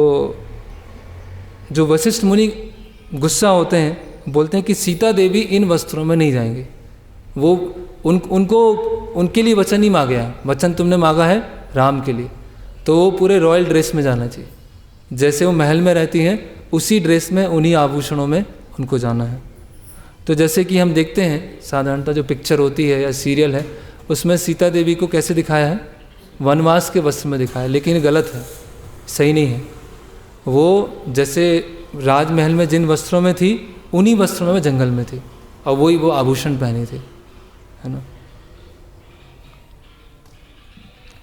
जो वशिष्ठ मुनि गुस्सा होते हैं, बोलते हैं कि सीता देवी इन वस्त्रों में नहीं जाएंगे। वो उनको उनके लिए वचन ही मांगा है, वचन तुमने मांगा है राम के लिए, तो वो पूरे रॉयल ड्रेस में जाना चाहिए। जैसे वो महल में रहती हैं उसी ड्रेस में, उन्हीं आभूषणों में उनको जाना है। तो जैसे कि हम देखते हैं साधारणतः जो पिक्चर होती है या सीरियल है, उसमें सीता देवी को कैसे दिखाया है, वनवास के वस्त्र में दिखाया है, लेकिन ये गलत है, सही नहीं है। वो जैसे राजमहल में जिन वस्त्रों में थी उन्हीं वस्त्रों में जंगल में थी, और वही वो आभूषण पहने थे, है ना।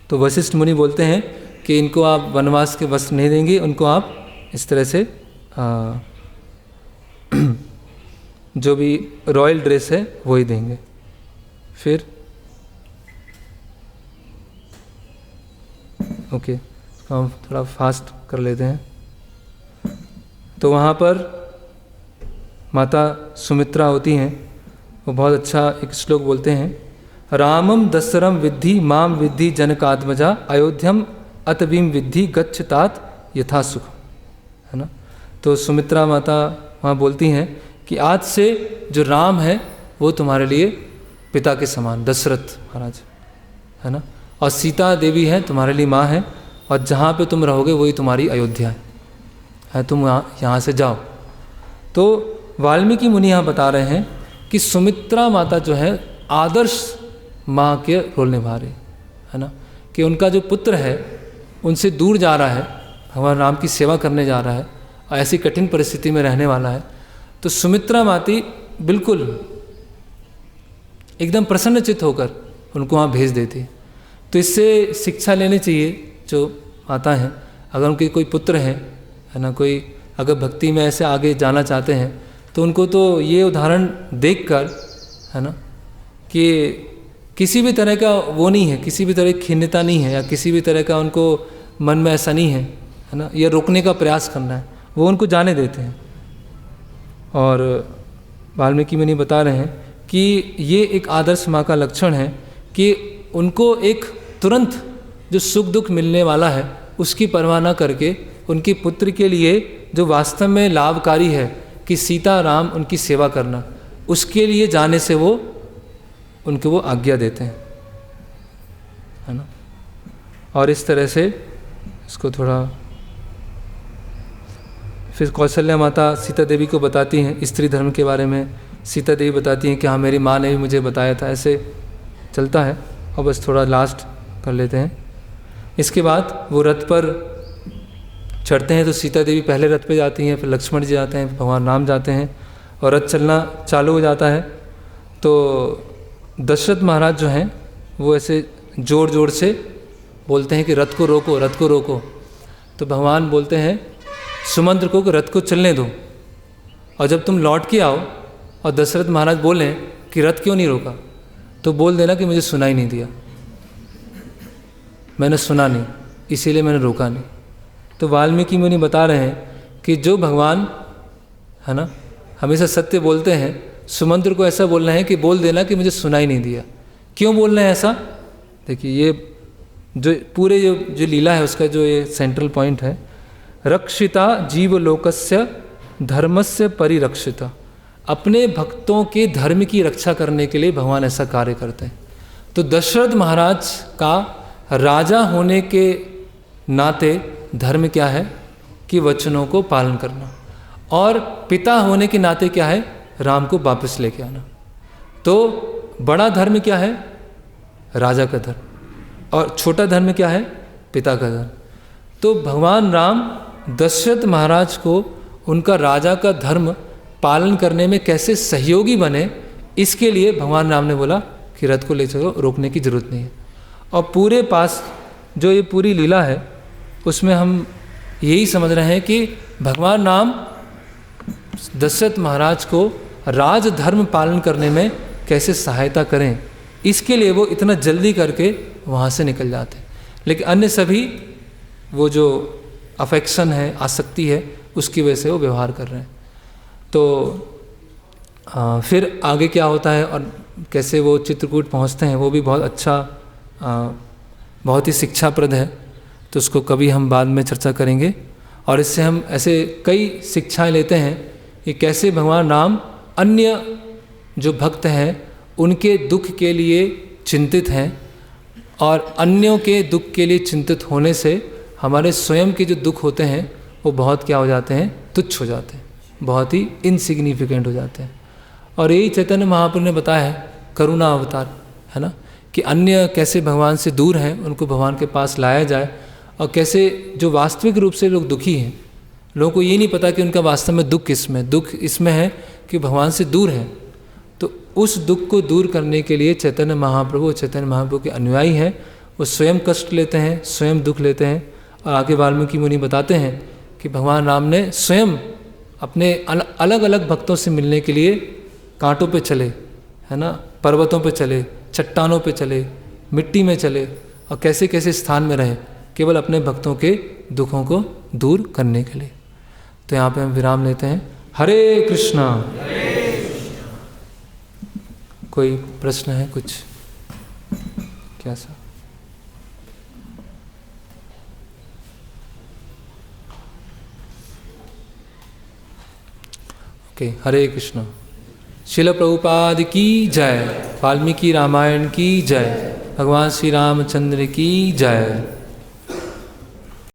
तो वशिष्ठ मुनि बोलते हैं कि इनको आप वनवास के वस्त्र नहीं देंगे, उनको आप इस तरह से जो भी रॉयल ड्रेस है वही देंगे। फिर ओके, हम थोड़ा फास्ट कर लेते हैं। तो वहाँ पर माता सुमित्रा होती हैं, वो बहुत अच्छा एक श्लोक बोलते हैं, रामम दशरम विद्धि माम विद्धि जनकात्मजा अयोध्यम अतवीम विद्धि गच्छतात यथा सुख, है ना। तो सुमित्रा माता वहाँ बोलती हैं कि आज से जो राम है वो तुम्हारे लिए पिता के समान, दशरथ महाराज, है ना, और सीता देवी है तुम्हारे लिए माँ है, और जहाँ पे तुम रहोगे वही तुम्हारी अयोध्या है, तुम यहाँ से जाओ। तो वाल्मीकि मुनि यहाँ बता रहे हैं कि सुमित्रा माता जो है आदर्श माँ के रोल निभा रही है ना, कि उनका जो पुत्र है उनसे दूर जा रहा है, भगवान राम की सेवा करने जा रहा है, और ऐसी कठिन परिस्थिति में रहने वाला है। तो सुमित्रा माती बिल्कुल एकदम प्रसन्नचित्त होकर उनको वहाँ भेज देती है। तो इससे शिक्षा लेनी चाहिए जो माता हैं, अगर उनके कोई पुत्र हैं, है ना, कोई अगर भक्ति में ऐसे आगे जाना चाहते हैं, तो उनको तो ये उदाहरण देखकर, है ना, कि किसी भी तरह का वो नहीं है, किसी भी तरह की खिन्नता नहीं है, या किसी भी तरह का उनको मन में ऐसा नहीं है ना, या रोकने का प्रयास करना है, वो उनको जाने देते हैं। और वाल्मीकि मुनि बता रहे हैं कि ये एक आदर्श माँ का लक्षण है कि उनको एक तुरंत जो सुख दुख मिलने वाला है उसकी परवाह न करके उनके पुत्र के लिए जो वास्तव में लाभकारी है कि सीता राम उनकी सेवा करना, उसके लिए जाने से वो उनको वो आज्ञा देते हैं, है ना। और इस तरह से इसको थोड़ा फिर कौशल्या माता सीता देवी को बताती हैं स्त्री धर्म के बारे में। सीता देवी बताती हैं कि हाँ मेरी माँ ने भी मुझे बताया था, ऐसे चलता है। और बस थोड़ा लास्ट कर लेते हैं। इसके बाद वो रथ पर चढ़ते हैं, तो सीता देवी पहले रथ पे जाती हैं, फिर लक्ष्मण जी जाते हैं, फिर भगवान राम जाते हैं, और रथ चलना चालू हो जाता है। तो दशरथ महाराज जो हैं वो ऐसे जोर जोर से बोलते हैं कि रथ को रोको, रथ को रोको। तो भगवान बोलते हैं सुमंत्र को कि रथ को चलने दो, और जब तुम लौट के आओ और दशरथ महाराज बोलें कि रथ क्यों नहीं रोका, तो बोल देना कि मुझे सुनाई नहीं दिया, मैंने सुना नहीं, इसीलिए मैंने रोका नहीं। तो वाल्मीकि मुनि बता रहे हैं कि जो भगवान है ना हमेशा सत्य बोलते हैं, सुमंत्र को ऐसा बोलना है कि बोल देना कि मुझे सुनाई नहीं दिया। क्यों बोलना है ऐसा? देखिए ये जो पूरे जो लीला है उसका जो ये सेंट्रल पॉइंट है, रक्षिता जीवलोकस्य धर्मस्य परिरक्षिता। अपने भक्तों के धर्म की रक्षा करने के लिए भगवान ऐसा कार्य करते हैं। तो दशरथ महाराज का राजा होने के नाते धर्म क्या है कि वचनों को पालन करना, और पिता होने के नाते क्या है, राम को वापस लेके आना। तो बड़ा धर्म क्या है, राजा का धर्म, और छोटा धर्म क्या है, पिता का धर्म। तो भगवान राम दशरथ महाराज को उनका राजा का धर्म पालन करने में कैसे सहयोगी बने, इसके लिए भगवान राम ने बोला कि रथ को ले चलो, रोकने की जरूरत नहीं है। और पूरे पास जो ये पूरी लीला है उसमें हम यही समझ रहे हैं कि भगवान राम दशरथ महाराज को राज धर्म पालन करने में कैसे सहायता करें, इसके लिए वो इतना जल्दी करके वहाँ से निकल जाते हैं। लेकिन अन्य सभी वो जो अफेक्शन है, आसक्ति है, उसकी वजह से वो व्यवहार कर रहे हैं। तो फिर आगे क्या होता है और कैसे वो चित्रकूट पहुँचते हैं, वो भी बहुत अच्छा, बहुत ही शिक्षाप्रद है। तो उसको कभी हम बाद में चर्चा करेंगे। और इससे हम ऐसे कई शिक्षाएं लेते हैं कि कैसे भगवान राम अन्य जो भक्त हैं उनके दुख के लिए चिंतित हैं, और अन्यों के दुख के लिए चिंतित होने से हमारे स्वयं के जो दुख होते हैं वो बहुत क्या हो जाते हैं, तुच्छ हो जाते हैं, बहुत ही इनसिग्निफिकेंट हो जाते हैं। और यही चैतन्य महाप्रभु ने बताया है, करुणा अवतार है ना, कि अन्य कैसे भगवान से दूर हैं उनको भगवान के पास लाया जाए, और कैसे जो वास्तविक रूप से लोग दुखी हैं, लोगों को ये नहीं पता कि उनका वास्तव में दुख किसमें, दुख इसमें है कि भगवान से दूर हैं। तो उस दुख को दूर करने के लिए चैतन्य महाप्रभु के अनुयायी हैं, वो स्वयं कष्ट लेते हैं, स्वयं दुख लेते हैं। और आगे वाल्मीकि मुनि बताते हैं कि भगवान राम ने स्वयं अपने अलग अलग भक्तों से मिलने के लिए कांटों पे चले, है ना, पर्वतों पे चले, चट्टानों पे चले, मिट्टी में चले, और कैसे कैसे स्थान में रहे, केवल अपने भक्तों के दुखों को दूर करने के लिए। तो यहाँ पे हम विराम लेते हैं। हरे कृष्णा। कोई प्रश्न है कुछ? क्या सा? ओके, हरे कृष्णा। शिल प्रभुपाद की जय। वाल्मीकि रामायण की जय। भगवान श्री रामचंद्र की जय।